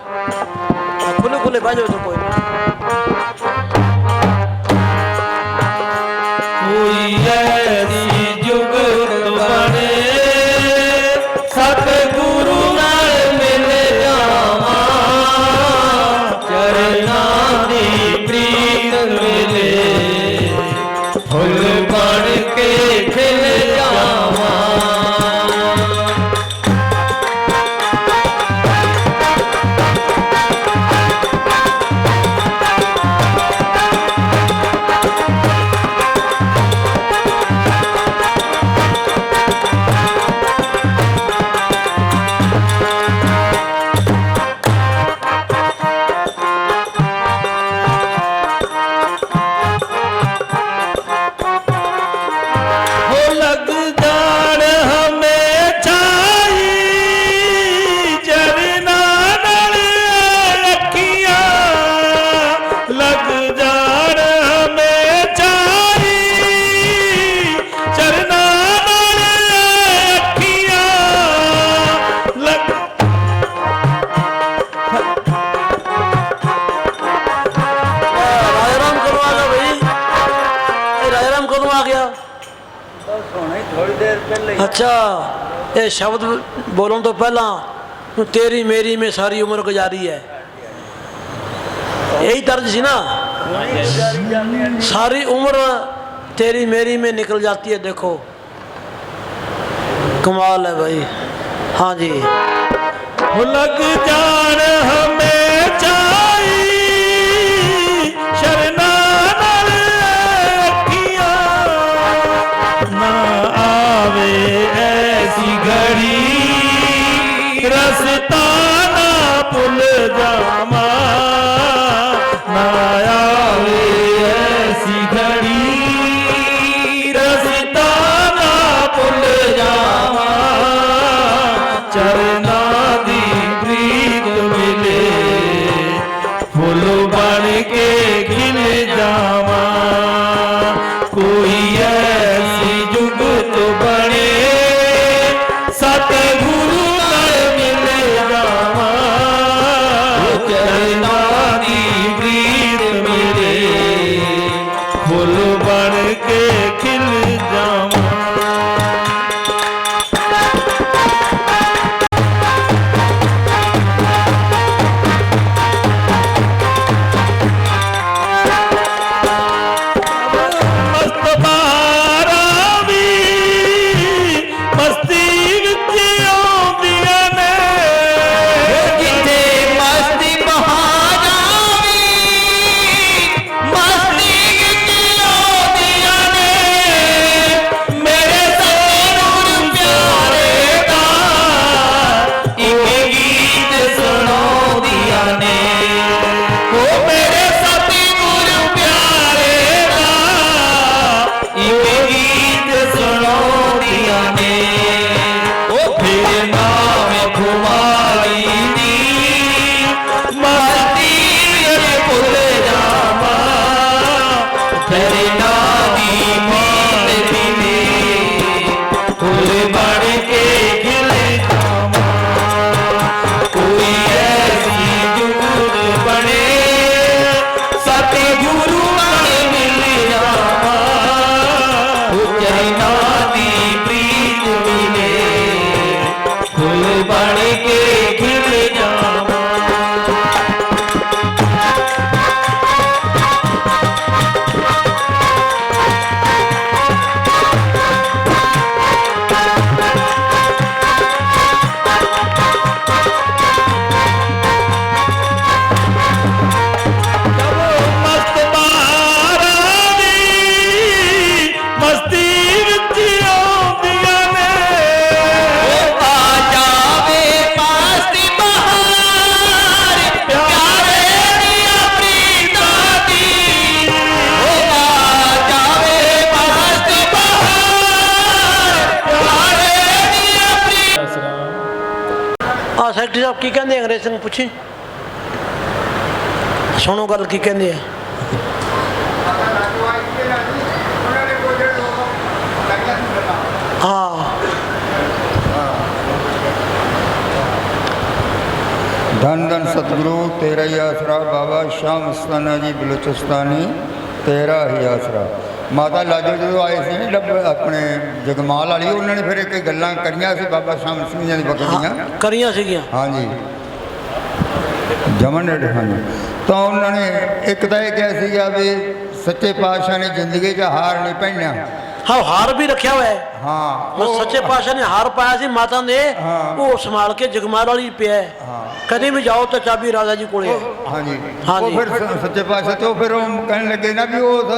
खुले खुले बाजो तो कोई ऐसी जुग तो बने सतगुरु नाल मिल जावा, चरना दी प्रीत मिले फुल बन के खिल जावा। अच्छा, ये शब्द बोलों तो पहला तेरी मेरी में सारी उम्र गुजारी है, यही दर्ज सी ना, सारी उम्र तेरी मेरी में निकल जाती है। देखो कमाल है भाई। हाँ जी, लग जान हमें चाहिए शरणा नाल अखियां, ना आवे ऐसी घड़ी रस्ता ना भुल जावा, ना आवे ऐसी घड़ी रस्ता ना भुल जावा, चरना दी प्रीत मिले फुल बन के खिल जावा। कोई ऐसी जुग तो बने सतगुरु नाल मिल जावा, चरना ਸੈਕਟਰੀ ਸਾਹਿਬ ਕੀ ਕਹਿੰਦੇ ਅੰਗਰੇਜ਼ ਸਿੰਘ ਪੁੱਛੀ ਸੁਣੋ ਗੱਲ ਕੀ ਕਹਿੰਦੇ ਆ। ਹਾਂ धन धन सतगुरु तेरा ही आसरा बाबा शाह मस्ताना जी बलूचिस्तानी तेरा ही आसरा। माता लाजो जो आए थे ना जब अपने जगमाल वाली उन्होंने फिर एक गल्लां करियां सी बाबा शाह सिंह जी दी बखदियां ਕਰੀਆਂ ਸੀਗੀਆਂ। हाँ जी जमन डेढ़ हाँ जी। तो उन्होंने एक तो यह कहा सीगा भी सच्चे पातशाह ने जिंदगी च हार नहीं पहनना। ਹਾਂ ਹਾਰ ਵੀ ਰੱਖਿਆ ਹੋਇਆ ਹੈ। हाँ ਉਹ ਸੱਚੇ ਪਾਤਸ਼ਾਹ ਨੇ ਹਾਰ ਪਾਇਆ ਸੀ ਮਾਤਾ ਦੇ, ਉਹ ਸੰਭਾਲ ਕੇ ਜਗਮਾਲ ਵਾਲੀ ਪਿਆ ਹੈ। ਕਦੇ ਵੀ ਜਾਓ ਤਾਂ ਚਾਬੀ ਰਾਜਾ ਜੀ ਕੋਲੇ ਹੈ। हाँ जी हाँ वो जी। फिर सच्चे पातशाह तो फिर कहने लगे ना भी उस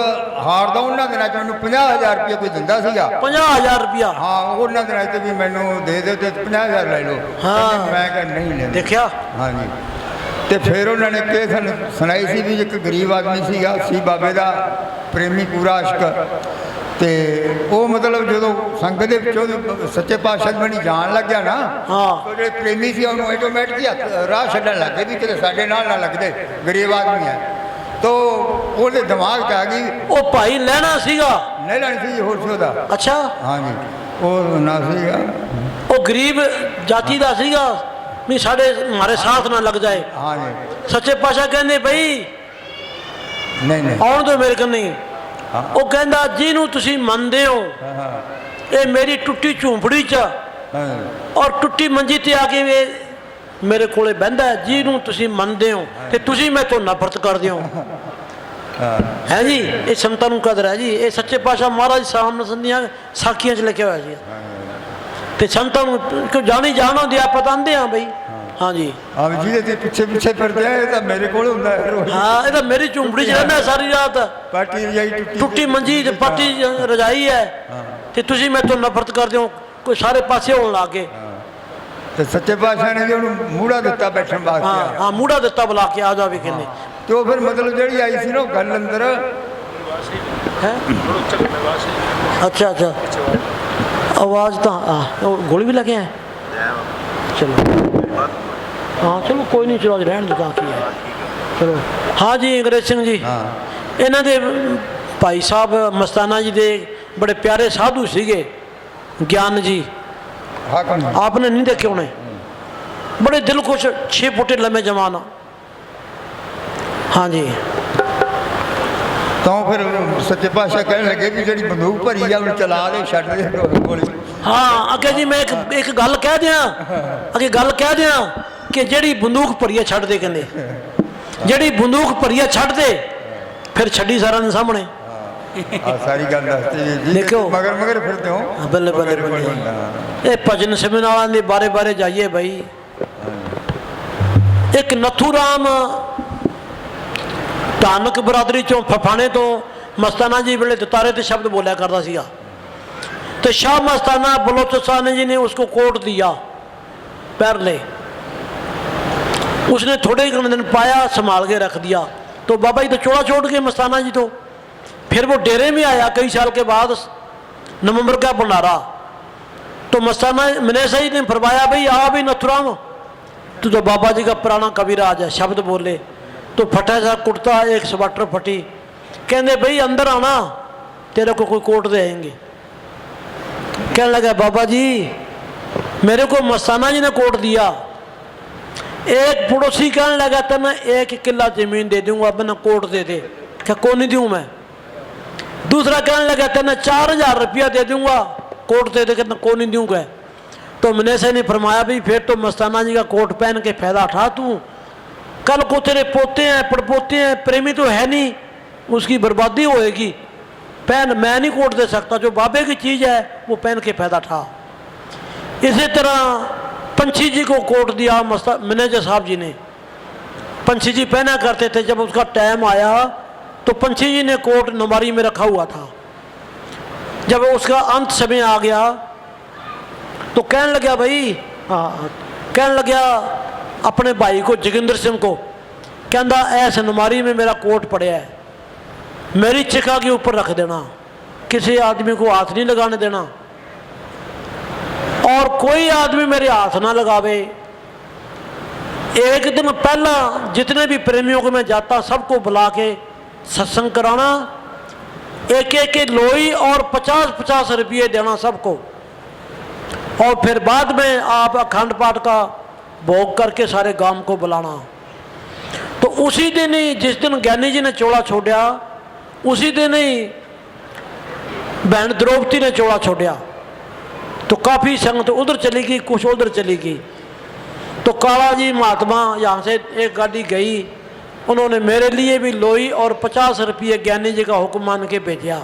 हार का उन्होंने दिनों च मैनूं 50,000 रुपया कोई दिंदा सीगा। 50,000 रुपया। हाँ उन्होंने दिनों च भी मैनू दे दो तो 50,000 ले लो। हाँ। कहंदे मैं कहा नहीं लेंदा। देखिया हाँ जी। तो फिर उन्होंने केस सुनाई सी भी एक गरीब आदमी सीगा सी बाबे का प्रेमी पूरा आशिक। तो वो मतलब जो संगत के विचों सच्चे पातशाह बनी जान लग गया ना, हाँ। तो जो प्रेमी से उन्होंने ऑटोमैटिक राह छड्डण लग गए भी किते साडे नाल ना लगदे गरीब आदमी है। तो वो दिमाग च आ गई ਉਹ ਭਾਈ ਲੈਣਾ ਸੀਗਾ। नहीं लैनी सी होर सी ओहदा। ਅੱਛਾ हाँ जी वो ना सीगा। ਉਹ ਗਰੀਬ ਜਾਤੀ ਦਾ ਸੀਗਾ ਵੀ ਸਾਡੇ ਹਮਾਰੇ ਸਾਥ ਨਾ ਲੱਗ ਜਾਏ। हाँ जी ਸੱਚੇ ਪਾਤਸ਼ਾਹ ਕਹਿੰਦੇ ਬਈ नहीं नहीं ਆਉਣ ਦਿਓ ਮੇਰੇ ਕੋਲ ਨਹੀਂ। हाँ ਉਹ ਕਹਿੰਦਾ ਜਿਹਨੂੰ ਤੁਸੀਂ ਮੰਨਦੇ ਹੋ हाँ ਇਹ ਮੇਰੀ ਟੁੱਟੀ ਝੂੰਪੜੀ 'ਚ हाँ ਔਰ ਟੁੱਟੀ ਮੰਜੀ ਤੇ ਆ ਕੇ ਇਹ ਮੇਰੇ ਕੋਲੇ ਬਹਿੰਦਾ ਹੈ। ਜਿਹਨੂੰ ਤੁਸੀਂ ਮੰਨਦੇ ਹੋ ਤੇ ਤੁਸੀਂ ਮੈਥੋਂ ਨਫ਼ਰਤ ਕਰਦੇ ਹੋ हाँ ਹੈ ਜੀ। ਇਹ ਸੰਤਾਂ ਨੂੰ ਕਦਰ ਹੈ ਜੀ। ਇਹ ਸੱਚੇ ਪਾਤਸ਼ਾਹ ਮਹਾਰਾਜ ਸਾਹਮਣੇ ਸੰਧੀਆਂ ਸਾਖੀਆਂ 'ਚ ਲਿਖਿਆ ਹੋਇਆ ਸੀ। ਤੇ ਸੰਤਾਂ ਨੂੰ ਕਿਉਂ ਜਾਣੀ ਜਾਣੋ ਦਿਆ ਪਤਾਂਦੇ ਆ ਬਈ। हाँ जी हाँ जी पिछे पिछे फिरते हैं ये मेरे को होंदा है रोज। हाँ ये तो मेरी झुंपड़ी च रहना सारी रात। पार्टी रजाई टुट्टी मंजी ते पाटी रजाई है ते तुसी मैं तो नफरत करते हो कोई सारे पासे होने लग गए। ते सच्चे पातशाह ने जो मूड़ा दिता बैठन हाँ वास्ते। हाँ मूड़ा दिता बुला के आ जावे कहने। तो फिर मतलब जी आई सी ना गल अंदर है अच्छा अच्छा आवाज तो गोली भी लगे हैं। चलो हाँ चलो कोई नहीं चलो आज रहन दो की है। चलो हाँ जी अंग्रेज सिंह जी हाँ इन्हों के भाई साहब मस्ताना जी के बड़े प्यारे साधु सीगे ज्ञान जी हाकम आपने नहीं देखे उन्हें बड़े दिल खुश 6 फुटे लम्बे जमाना। हाँ जी तो फिर सच्चे पातशाह कहने लगे भी जी बंदूक भरी है उन्हें चला दे छड़ दे गोली। हाँ अगे जी मैं एक गल कह दिया अगे गल कह दिया कि जेड़ी बंदूक भरी है छड़ दे कहते जेड़ी बंदूक भरी है छड़ दे फिर छड़ी सारा ने सामने। सारी गल दसते जी देखो मगर मगर फिरते हो। हाँ, बल्ले बल्ले बल्ले ये भजन सिमरन वालों के बारे बारे जाइए भाई। एक नथूराम धानक बरादरी चों फफाने तो मस्ताना जी वेले दतारे ते शब्द बोलिया करता सीगा तो शाह मस्ताना बलोचिस्तान जी ने उसको कोट दिया पहले। उसने थोड़े ही दिन पाया संभाल के रख दिया तो बाबा जी तो चोड़ा छोड़ गए मस्ताना जी। तो फिर वो डेरे में आया कई साल के बाद नवंबर का भंडारा तो मस्ताना मनेसा जी ने फरमाया भाई आ भी नथुराम तू तो बाबा जी का पुराना कविराज है शब्द बोले तो फटा सा कुर्ता एक स्वेटर फटी कहते भाई अंदर आना तेरे को कोई कोट देंगे। कहने लगा बाबा जी मेरे को मस्ताना जी ने कोट दिया। एक पड़ोसी कहने लगा तो मैं 1 किला जमीन दे दूंगा मैंने कोट दे दे क्या को नहीं दूँ मैं। दूसरा कहने लगा तो मैं 4,000 रुपया दे दूंगा कोट दे दे कहना को नहीं दूंगा। तो मनेसा ने फरमाया भी फिर तो मस्ताना जी का कोट पहन के फायदा उठा तू कल को तेरे पोते हैं पड़पोते हैं प्रेमी तो है नहीं उसकी बर्बादी होएगी। पहन मैं नहीं कोट दे सकता जो बाबे की चीज़ है वो पहन के फायदा उठा। इसी तरह पंछी जी को कोट दिया मैनेजर साहब जी ने। पंछी जी पहना करते थे जब उसका टाइम आया तो पंछी जी ने कोट नमारी में रखा हुआ था। जब उसका अंत समय आ गया तो कहने लगा भाई हाँ कहने लगा अपने भाई को जोगिंदर सिंह को कहता ऐस नमारी में मेरा कोट पड़ा है मेरी चिका के ऊपर रख देना किसी आदमी को हाथ नहीं लगाने देना और कोई आदमी मेरे हाथ ना लगावे एक दिन पहला जितने भी प्रेमियों को मैं जाता सबको बुला के सत्संग कराना, एक एक लोई और 50-50 रुपये देना सबको, और फिर बाद में आप अखंड पाठ का भोग करके सारे गांव को बुलाना। तो उसी दिन ही जिस दिन ज्ञानी जी ने चोला छोड़ा, उसी दिन ही बहन द्रौपदी ने चोला छोड़ा। तो काफ़ी संगत उधर चली गई, कुछ उधर चली गई। तो काला जी महात्मा यहाँ से एक गाड़ी गई, उन्होंने मेरे लिए भी लोई और 50 रुपये ज्ञानी जी का हुक्म मान के भेजा।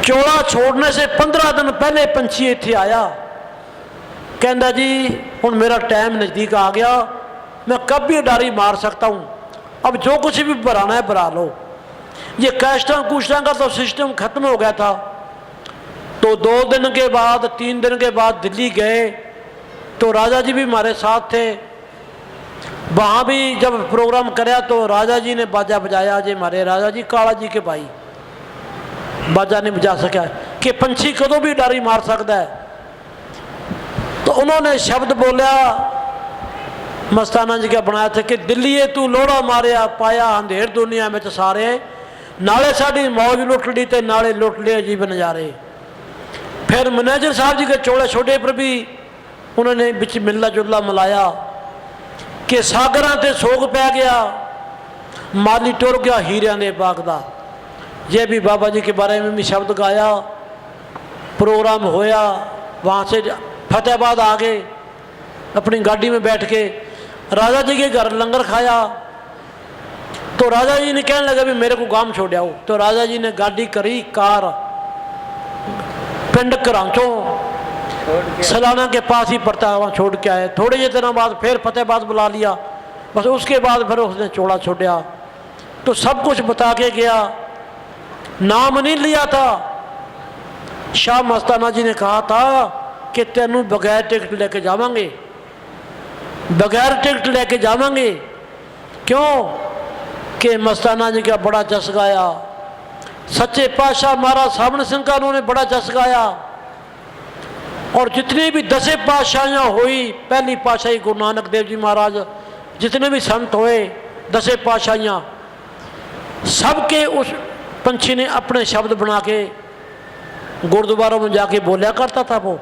चोला छोड़ने से 15 दिन पहले पंछी इत्थे आया, कहता जी हुण मेरा टाइम नज़दीक आ गया, मैं कब भी उडारी मार सकता हूँ, अब जो कुछ भी भराना है भरा लो। ये कैस्टा कुश्ता का तो सिस्टम खत्म हो गया था। तो 2 दिन के बाद 3 दिन के बाद दिल्ली गए, तो राजा जी भी हमारे साथ थे। वहाँ भी जब प्रोग्राम कराया तो राजा जी ने बाजा बजाया। जी हमारे राजा जी काला जी के भाई बाजा नहीं बजा सका कि पंछी कदों भी उडारी मार सकता है। तो उन्होंने शब्द बोलिया मस्ताना जी का बनाया था कि दिल्लीए तू लोड़ा मारिया पाया अंधेर दुनिया में सारे, नाले साड़ी मौज लुट ली ते नाले लुट लिए जीवन नजारे। फिर मैनेजर साहब जी के चोले छोटे पर भी उन्होंने बिच मिलना जुलना मिलाया कि सागरां ते सोग पै गया, माली टुर गया हीरियां दे बाग दा। ये भी बाबा जी के बारे में भी शब्द गाया। प्रोग्राम होया, वहाँ से फतेहाबाद आ गए, अपनी गाड़ी में बैठ के राजा जी के घर लंगर खाया। तो राजा जी ने कहने लगा भी मेरे को गांव छोड़ आओ। तो राजा जी ने गाड़ी करी कार पिंड कराचों सलाना के पास ही पड़ता है, वहाँ छोड़ के आए। थोड़े ही दिनों बाद फिर फतेहाबाद बुला लिया, बस उसके बाद फिर उसने चोला छोड़ा। तो सब कुछ बता के गया, नाम नहीं लिया था। शाह मस्ताना जी ने कहा था कि तेनू बगैर टिकट लेके जावांगे, बगैर टिकट लेके जावांगे। क्यों कि मस्ताना जी का बड़ा जस गाया, सच्चे पातशाह महाराज सावन सिंह का उन्होंने बड़ा जस गाया। और जितनी भी 10 पातशाहियाँ हुई, पहली पातशाही गुरु नानक देव जी महाराज, जितने भी संत हुए 10 पातशाहियाँ, सबके उस पंछी ने अपने शब्द बना के गुरुद्वारों में जाके बोलिया करता था, वो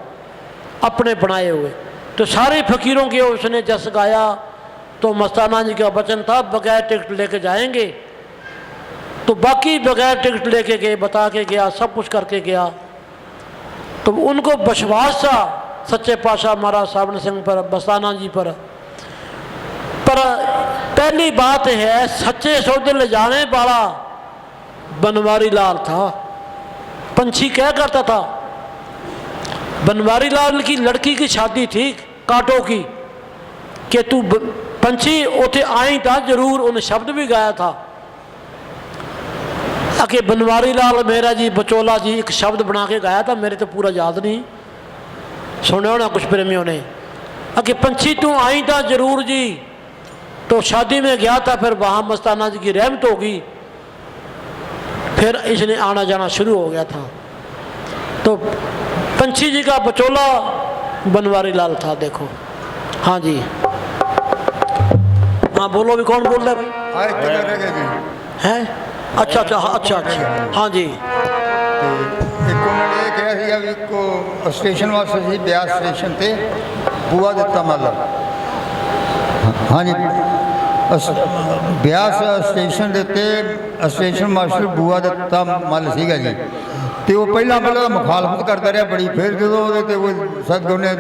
अपने बनाए हुए। तो सारे फकीरों के उसने जस गाया। तो मस्ताना जी का वचन था बगैर टिकट लेके जाएंगे। तो बाकी बगैर टिकट लेके गए, बता के गया, सब कुछ करके गया। तो उनको विश्वास था सच्चे पातशाह महाराज सावन सिंह पर, मस्ताना जी पर। पहली बात है सच्चे सौदे ले जाने वाला बनवारी लाल था। पंछी क्या करता था, बनवारी लाल की लड़की की शादी थी काटो की, कि तू पंछी उथे आई था जरूर। उन्हें शब्द भी गाया था कि बनवारी लाल मेरा जी बचोला जी, एक शब्द बना के गाया था, मेरे तो पूरा याद नहीं, सुने होना कुछ प्रेमियों ने। कि पंछी तू आई था जरूर जी। तो शादी में गया था, फिर वहाँ मस्ताना जी की रहमत होगी, फिर इसने आना जाना शुरू हो गया था। तो पंछी जी का बचोला बनवारी लाल था। देखो हाँ जी, हाँ बोलो भी, कौन बोल रहा है भाई? हैं अच्छा अच्छा अच्छा अच्छा हाँ जी। ਇੱਕ ਉਹਨਾਂ ਨੇ ਇਹ ਕਿਹਾ ਸੀਗਾ ਵੀ ਇੱਕੋ ਸਟੇਸ਼ਨ ਵਾਸਤੇ ਸੀ ਬਿਆਸ ਸਟੇਸ਼ਨ ਤੇ ਬੂਆ ਦਿੱਤਾ ਮੱਲ। ਹਾਂਜੀ ਬਿਆਸ ਸਟੇਸ਼ਨ ਦੇ ਉੱਤੇ ਸਟੇਸ਼ਨ ਮਾਸਟਰ ਬੂਆ ਦਿੱਤਾ ਮੱਲ ਸੀਗਾ ਜੀ। ਤੇ ਉਹ ਪਹਿਲਾਂ ਮੁਖਾਲਫਤ ਕਰਦਾ ਰਿਹਾ ਬੜੀ। ਫਿਰ ਜਦੋਂ ਉਹਦੇ ਤੇ ਉਹ ਸਤਿਗੁਰੂ ਨੇ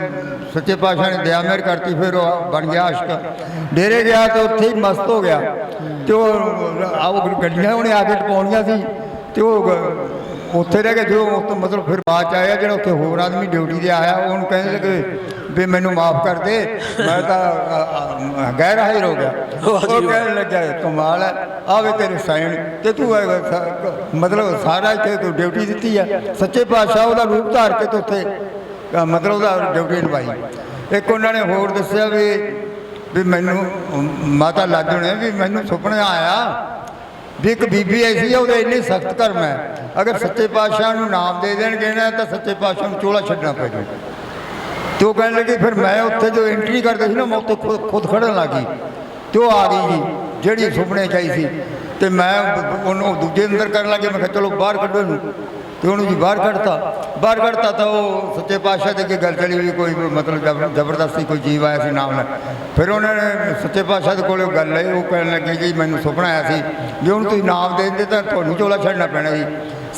ਸੱਚੇ ਪਾਤਸ਼ਾਹ ਨੇ ਦਇਆ ਮਿਹਰ ਕਰਤੀ, ਫਿਰ ਉਹ ਬਣ ਗਿਆ ਆਸ਼ਕ। ਡੇਰੇ ਗਿਆ ਤੇ ਉੱਥੇ ਹੀ ਮਸਤ ਹੋ ਗਿਆ। ਤੇ ਉਹ ਗੱਡੀਆਂ ਉਹਨੇ ਆ ਕੇ ਟਪਾਉਣੀਆਂ ਸੀ, ਤੇ ਉਹ ਉੱਥੇ ਰਹਿ ਕੇ ਜੋ ਮਤਲਬ ਫਿਰ ਬਾਅਦ 'ਚ ਆਇਆ ਜਿਹੜਾ ਉੱਥੇ ਹੋਰ ਆਦਮੀ ਡਿਊਟੀ 'ਤੇ ਆਇਆ, ਉਹਨੂੰ ਕਹਿੰਦੇ ਲੱਗੇ ਵੀ ਮੈਨੂੰ ਮਾਫ ਕਰ ਦੇ, ਮੈਂ ਤਾਂ ਗੈਰ ਹਾਜ਼ਰ ਹੋ ਗਿਆ। ਉਹ ਕਹਿਣ ਲੱਗਾ ਕਮਾਲ ਹੈ, ਆਵੇ ਤੇਰੇ ਸਾਈਨ ਤੇ ਤੂੰ ਮਤਲਬ ਸਾਰਾ ਇੱਥੇ ਤੂੰ ਡਿਊਟੀ ਦਿੱਤੀ ਆ। ਸੱਚੇ ਪਾਤਸ਼ਾਹ ਉਹਦਾ ਰੂਪ ਧਾਰ ਕੇ ਤੇ ਉੱਥੇ ਮਤਲਬ ਉਹਦਾ ਡਿਊਟੀ ਨਿਭਾਈ। ਇੱਕ ਉਹਨਾਂ ਨੇ ਹੋਰ ਦੱਸਿਆ ਵੀ ਮੈਨੂੰ ਮਾਤਾ ਲਾਜੋ ਨੇ ਵੀ ਮੈਨੂੰ ਸੁਪਨਾ ਆਇਆ ਵੀ ਇੱਕ ਬੀਬੀ ਐਸੀ ਆ, ਉਹਦੇ ਇੰਨੇ ਸਖਤ ਕਰਮ ਹੈ, ਅਗਰ ਸੱਚੇ ਪਾਤਸ਼ਾਹ ਨੂੰ ਨਾਮ ਦੇ ਦੇਣਗੇ ਨਾ ਤਾਂ ਸੱਚੇ ਪਾਤਸ਼ਾਹ ਨੂੰ ਚੋਲਾ ਛੱਡਣਾ ਪੈ ਜਾਊ। ਤੇ ਉਹ ਕਹਿਣ ਲੱਗੇ ਫਿਰ ਮੈਂ ਉੱਥੇ ਜੋ ਐਂਟਰੀ ਕਰਦੇ ਸੀ ਨਾ ਮੈਂ ਉੱਥੇ ਖੁਦ ਖੜਨ ਲੱਗੀ ਤੇ ਉਹ ਆ ਗਈ ਜੀ ਜਿਹੜੀ ਸੁਪਨੇ ਚ ਆਈ ਸੀ ਤੇ ਮੈਂ ਉਹਨੂੰ ਦੂਜੇ ਅੰਦਰ ਕਰਨ ਲੱਗੇ। ਮੈਂ ਕਿਹਾ ਚਲੋ ਬਾਹਰ ਕੱਢੋ ਇਹਨੂੰ ਤੇ ਉਹਨੂੰ ਜੀ ਬਾਹਰ ਕੱਢਤਾ ਤਾਂ ਉਹ ਸੱਚੇ ਪਾਤਸ਼ਾਹ ਦੇ ਅੱਗੇ ਗੱਲ ਚਲੀ ਵੀ ਕੋਈ ਮਤਲਬ ਜ਼ਬਰਦਸਤੀ ਕੋਈ ਜੀਵ ਆਇਆ ਸੀ ਨਾਮ ਨਾਲ। ਫਿਰ ਉਹਨਾਂ ਨੇ ਸੱਚੇ ਪਾਤਸ਼ਾਹ ਦੇ ਕੋਲ ਗੱਲ ਲਈ। ਉਹ ਕਹਿਣ ਲੱਗੇ ਜੀ ਮੈਨੂੰ ਸੁਪਨਾ ਆਇਆ ਸੀ ਵੀ ਉਹਨੂੰ ਤੁਸੀਂ ਨਾਮ ਦੇ ਦਿੰਦੇ ਤਾਂ ਤੁਹਾਨੂੰ ਚੋਲਾ ਛੱਡਣਾ ਪੈਣਾ ਜੀ।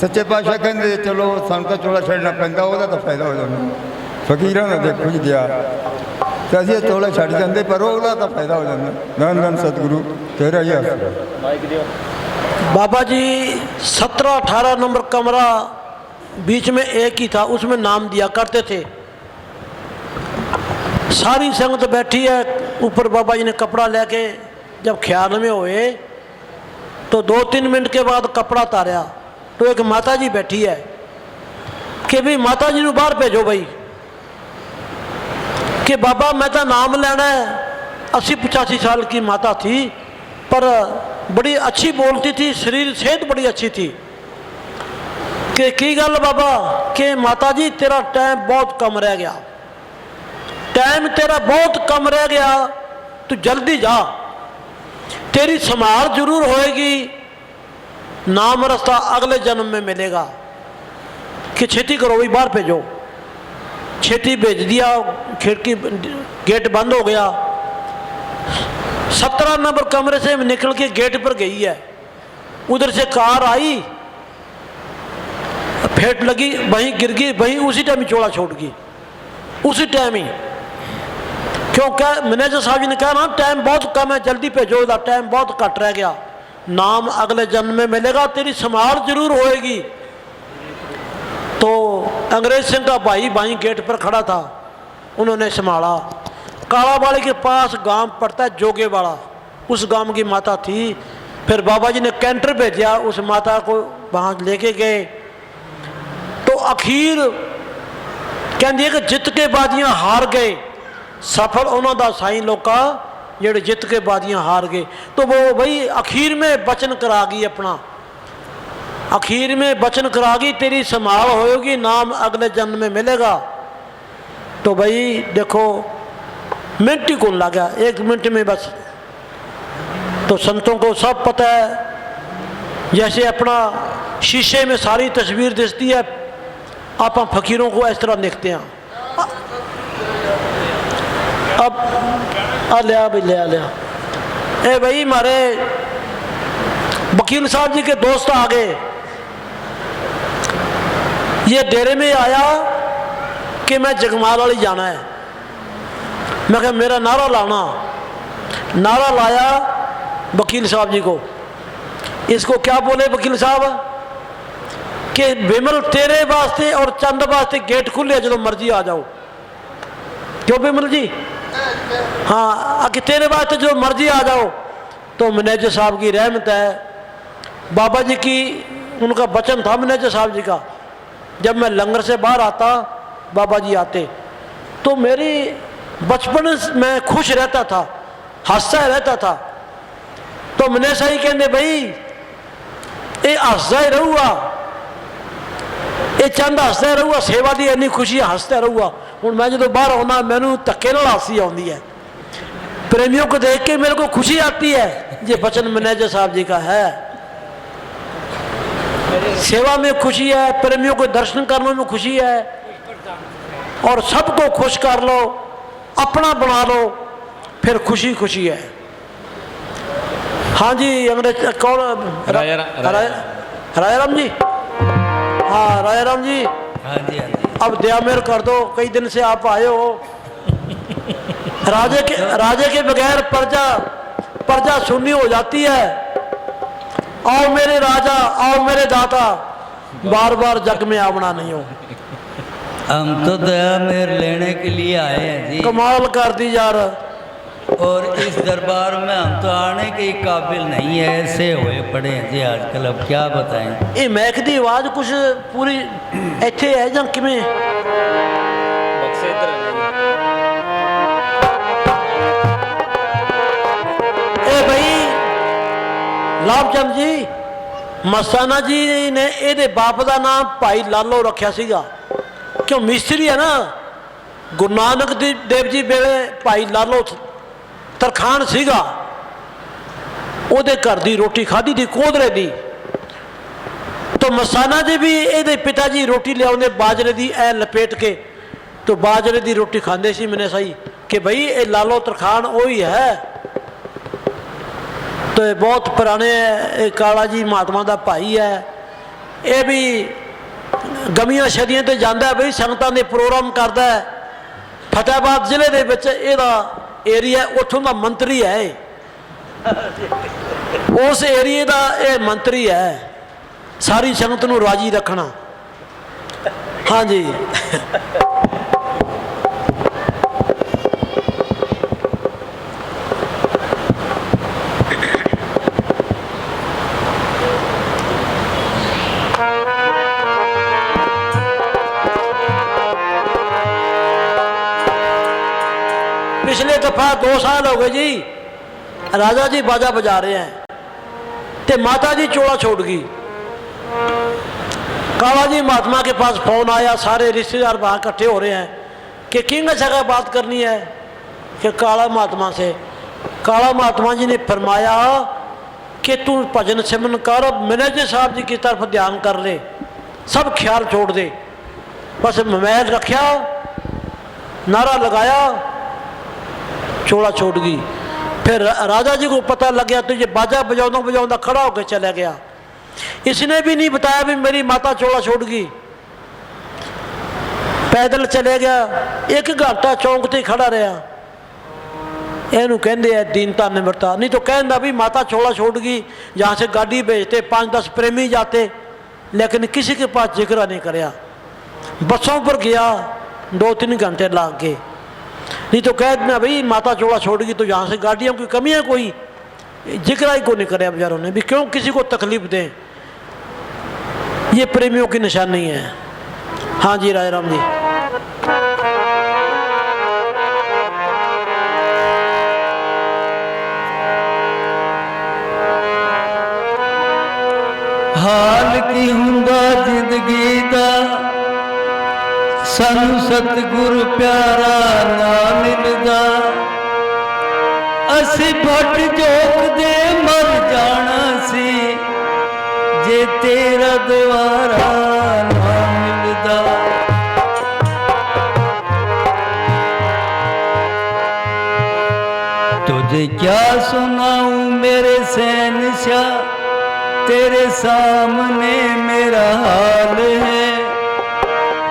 ਸੱਚੇ ਪਾਤਸ਼ਾਹ ਕਹਿੰਦੇ ਚਲੋ ਸਾਨੂੰ ਤਾਂ ਚੋਲਾ ਛੱਡਣਾ ਪੈਂਦਾ, ਉਹਦਾ ਤਾਂ ਫਾਇਦਾ ਹੋ ਜਾਂਦਾ। ਫਕੀਰਾਂ ਦਾ ਦੇਖੋ ਜੀ ਗਿਆ ਤੇ ਅਸੀਂ ਚੋਲਾ ਛੱਡ ਜਾਂਦੇ ਪਰ ਉਹਦਾ ਤਾਂ ਫਾਇਦਾ ਹੋ ਜਾਂਦਾ। ਧੰਨ ਧੰਨ ਸਤਿਗੁਰੂ ਤੇਰਾ ਹੀ ਆਸਰਾ। बाबा जी 17-18 नंबर कमरा बीच में एक ही था, उसमें नाम दिया करते थे। सारी संगत बैठी है ऊपर। बाबा जी ने कपड़ा लेके जब ख्याल में हुए तो 2-3 मिनट के बाद कपड़ा उतारा तो एक माता जी बैठी है कि भाई माता जी को बाहर भेजो भाई कि बाबा मैं तो नाम लेना है। 80-85 साल की माता थी पर बड़ी अच्छी बोलती थी, शरीर सेहत बड़ी अच्छी थी। कि की गल बाबा कि माता जी तेरा टाइम बहुत कम रह गया, टाइम तेरा बहुत कम रह गया, तू जल्दी जा, तेरी संभाल जरूर होएगी, नाम रास्ता अगले जन्म में मिलेगा। कि छेती करो भाई बाहर भेजो। छेती भेज दिया, खिड़की गेट बंद हो गया। 17 नंबर कमरे से निकल के गेट पर गई है। उधर से कार आई, फेंट लगी, वहीं गिर गई, वहीं उसी टाइम ही चोला छोड़ गई, उसी टाइम ही। क्यों क्या मैनेजर साहब जी ने कहा ना टाइम बहुत कम है, जल्दी भेजो, टाइम बहुत कट रह गया, नाम अगले जन्म में मिलेगा, तेरी संभाल जरूर होएगी। तो अंग्रेज सिंह का भाई गेट पर खड़ा था, उन्होंने संभाला। काला वाले के पास गांव पड़ता है जोगे वाला, उस गांव की माता थी। फिर बाबा जी ने कैंटर भेजा, उस माता को वहाँ लेके गए। तो अखीर कहती है कि जित के बादियाँ हार गए, सफल उन्होंने साई लोग जेड़े जित के बादियाँ हार गए। तो वो भाई अखीर में वचन करा गई अपना, अखीर में वचन करा गई तेरी संभाल होगी, नाम अगले जन्म में मिलेगा। तो भाई देखो मिनट ही कौन लगा, 1 मिनट में बस। तो संतों को सब पता है, जैसे अपना शीशे में सारी तस्वीर दिखती है, आप फकीरों को इस तरह देखते हैं। अब आ लिया भाई, लिया ए भाई हमारे वकील साहब जी के दोस्त आ गए। ये डेरे में आया कि मैं जगमाल वाली जाना है। मैं कहा मेरा नारा लाना, नारा लाया वकील साहब जी को। इसको क्या बोले वकील साहब कि विमल तेरे वास्ते और चंद वास्ते गेट खुले, जो मर्जी आ जाओ। क्यों विमल जी? हाँ कि तेरे वास्ते जो मर्जी आ जाओ। तो मैनेजर साहब की रहमत है, बाबा जी की उनका वचन था मैनेजर साहब जी का। जब मैं लंगर से बाहर आता, बाबा जी आते, तो मेरी बचपन में खुश रहता था, हंसता रहता था। तो मैंने सही कहने भाई ये हंसता ही रहूगा, ये चंद हंसता रहूगा, सेवा की इन्नी खुशी हंसता रहूगा। हूँ मैं जो बाहर आना मैनू धक्के नाल हासी आती है, प्रेमियों को देख के मेरे को खुशी आती है। ये वचन मैनेजर साहब जी का है, सेवा में खुशी है, प्रेमियों को दर्शन करने में खुशी है, और सबको खुश कर लो, अपना बना लो, फिर खुशी खुशी है। हाँ जी अंग्रेज कौन? राजाराम जी। हाँ राजाराम जी। हाँ जी हाँ जी। अब दया मेर कर दो, कई दिन से आप आए हो। राजे के बगैर प्रजा सुन्नी हो जाती है। आओ मेरे राजा, आओ मेरे दाता, बार बार जग में आवना नहीं हो। हम तो दया मेर लेने के लिए आए हैं जी। कमाल कर दी यार। और इस दरबार में हम तो आने के काबिल नहीं है, ऐसे हुए पड़े हैं जी आजकल। अब क्या बताएं। ये मैक दी आवाज कुछ पूरी इत्थे है जां किवें? ए भाई लाभचंद जी, मस्ताना जी ने ਇਹਦੇ बाप का नाम भाई लालो रखा सीगा। क्यों मिस्त्री है ना, गुरु नानक देव जी वेले भाई लालो तरखान सीगा, ਉਹਦੇ घर की रोटी खाधी थी कोदरे की। तो मसाना जी भी ये पिता जी रोटी लिया बाजरे की ऐ लपेट के, तो बाजरे की रोटी खाते सी। मैंने सही कि भाई ये लालो तरखान वही है। तो ये बहुत पुराने है, ये काला जी महात्मा का भाई है। ये भी गमियां शदियां तो जाता है बई संगतां दे प्रोग्राम करता है। फतेहाबाद जिले के विच इहदा एरिया, उत्थों का मंत्री है, उस एरिए का यह मंत्री है, सारी संगत नूं राजी रखना। हाँ जी। पिछले दफा 2 साल हो गए जी, राजा जी बाजा बजा रहे हैं ते माता जी चोला छोड़ गई। काला जी महात्मा के पास फोन आया, सारे रिश्तेदार वहाँ इकट्ठे हो रहे हैं कि किंग जगह बात करनी है कि काला महात्मा से। काला महात्मा जी ने फरमाया कि तू भजन सिमरन कर, मैनेजर साहब जी की तरफ ध्यान कर ले, सब ख्याल छोड़ दे। बस मोबाइल रखा, नारा लगाया, चोला छोड़ गई। फिर राजा जी को पता लग गया तो ये बाजा बजाउंदा बजाउंदा खड़ा होकर चला गया। इसने भी नहीं बताया भी मेरी माता चोला छोड़ गई, पैदल चले गया। 1 घंटा चौंक ते खड़ा रहा। इनू कहते हैं दीनता निमरता। नहीं तो कहना भी माता चोला छोड़ गई, जहाँ से गाड़ी भेजते 5-10 प्रेमी जाते, लेकिन किसी के पास जिक्र नहीं कराया। बसों पर गया, 2-3 घंटे लाग गए। नहीं तो कह देना भाई माता चोला छोड़ गई, तो यहाँ से गाड़ियों की कमी है, कोई जिक्र ही को नहीं कराया बेचारों ने भी, क्यों किसी को तकलीफ दें। ये प्रेमियों की निशानी है। हाँ जी राय राम जी। हाल की हुंदा जिंदगी दा सानू सतगुरु प्यारा ना मिलदा। असी फट जोक दे मर जाना सी जे तेरा द्वारा ना मिलदा। तुझे क्या सुनाऊं मेरे शहंशाह, तेरे सामने मेरा हाल है।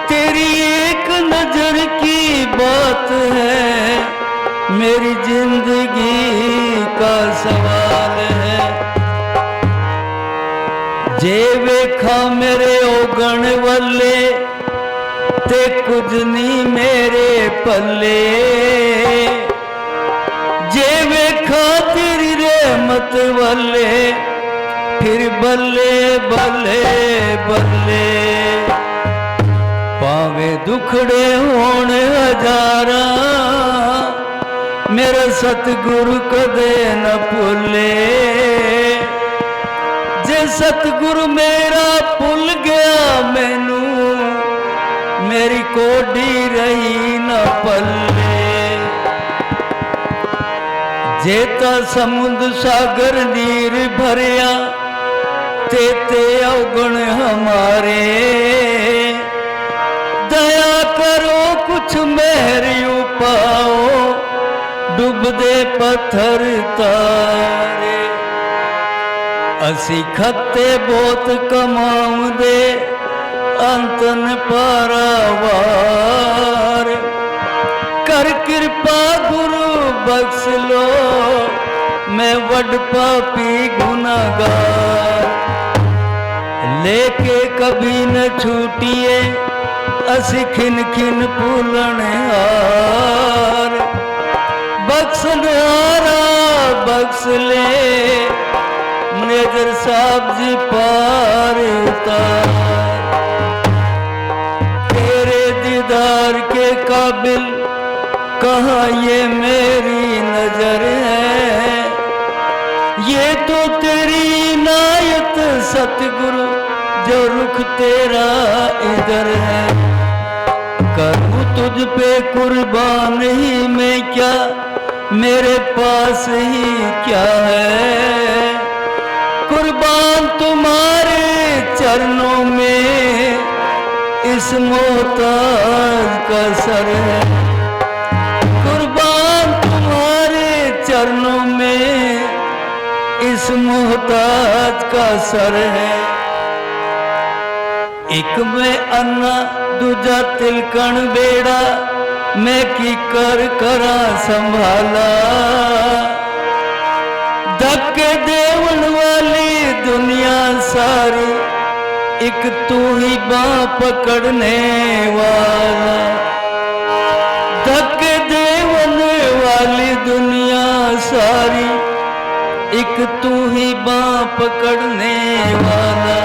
तेरी एक नजर की बात है, मेरी जिंदगी का सवाल है। जे वेखा मेरे ओगण वाले ते कुछ नहीं मेरे पल्ले। जे वेखा तेरी रहमत वाले फिर बल्ले बल्ले बल्ले। पावे दुखड़े होने हजारा, मेरा सतगुरु कदे न भूले। जे सतगुरु मेरा भूल गया मैनू, मेरी कोडी रही न पल्ले। जेता समुद्र सागर नीर भरिया, तेते अवगुण हमारे। दया करो कुछ मेहर पाओ, डूबदे पत्थर तारे। असी खत्ते बहुत कमाउंदे, अंतन पारावार। कर कृपा गुरु बख्श लो, मैं वड पापी गुनाहगार। लेके कभी न छूटिए असी खिन खिन फूलन हार। बख्शन हारा बख्श ले, मैनेजर साहब जी पार उतार। तेरे दीदार के काबिल कहाँ ये मेरी नजर है। ये तो तेरी इनायत सतगुरु, जो रुख तेरा इधर है। करूं तुझ पे कुर्बान ही मैं क्या, मेरे पास ही क्या है। कुर्बान तुम्हारे चरणों में इस मोहताज का सर है। कुर्बान तुम्हारे चरणों में इस मोहताज का सर है। एक मैं अन्ना दूजा तिलकण बेड़ा, मैं की कर करा संभाला। धक्के देवन वाली दुनिया सारी, एक तू ही बाँ पकड़ने वाला। धक्के देवन वाली दुनिया सारी, एक तू ही बाँ पकड़ने वाला।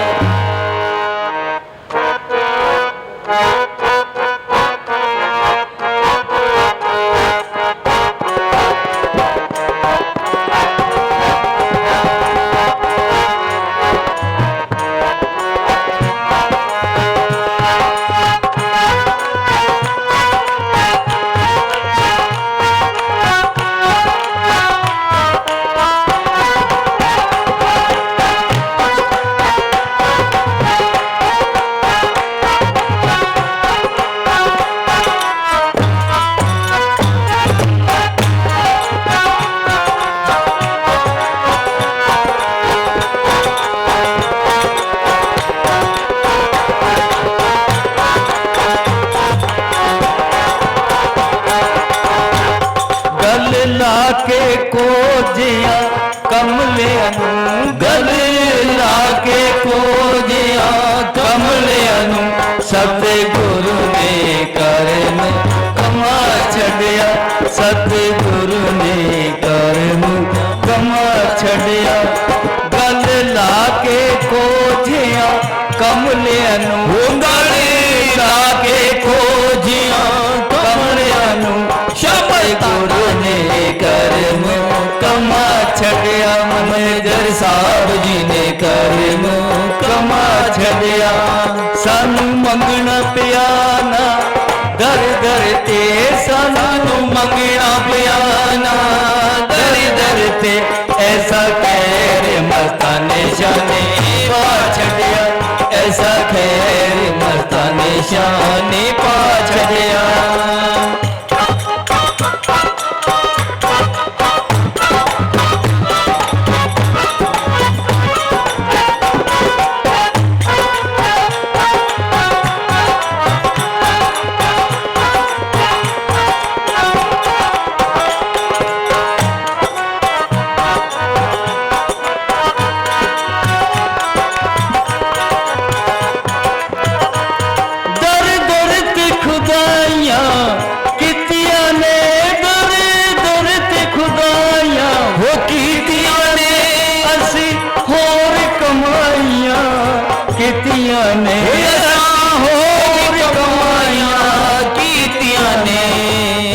लाके कोजिया कमले अनु, गले लाके कोजिया कमले अनु, सतगुरु ने करम कमा छड़िया। सतगुरु ने करम कमा छड़िया। गल लाके कोजिया कमले अनु, गले लाके कोजिया कमले अनु, सतगुरु ने करम कमा छड़िया। मैनेजर साहब जी ने करम कमा छड़िया। सानू मंगना पियाना दर दर ते, सानू मंगना पियाना दर दर ते, ऐसा खैर मस्ताने शाने पा छड़िया। ऐसा खैर मस्ताने शाने पा छड़िया।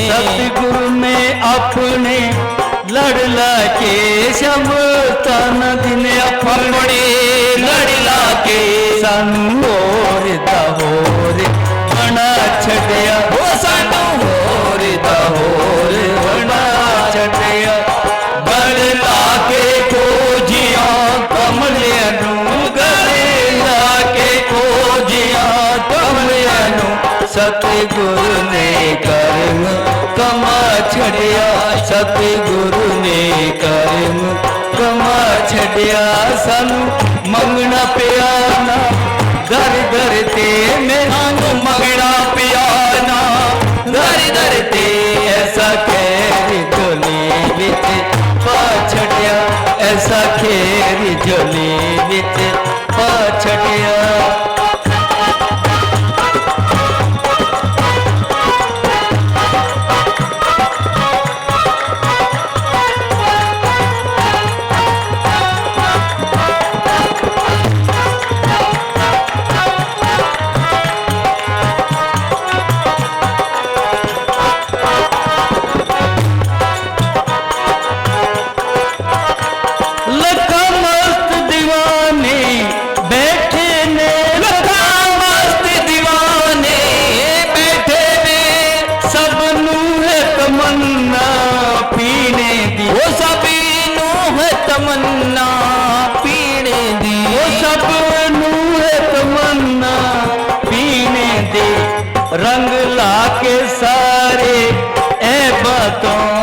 सतगुरु ने अपने लड़ला के शब्दान दिन अपने लड़ला के सानू होर दहोर बना छड़िया। वो सानू होर दहोर बना छड़िया। गड़ला के खोजिया कमले अनु, गड़ला के खोजिया कमले अनु, सतगुरु ने करम कमा छड़िया। सतगुरु ने करम कमा छड़िया। सानू मंगना पियाना दर दर ते, मैनू मंगना पियाना दर दर ते, ऐसा खैर झोली विच पा छड़िया। ऐसा खैर झोली विच पा छड़िया। लखा मस्त दीवाने ਉਹ ਸਭ ਨੂੰ ਹੈ ਤਮੰਨਾ ਪੀਣੇ ਦੀ, ਉਹ ਸਭ ਨੂੰ ਹੈ ਤਮੰਨਾ ਪੀਣੇ ਦੀ, ਰੰਗ ਲਾ ਕੇ ਸਾਰੇ ਐ ਬਾਤੋਂ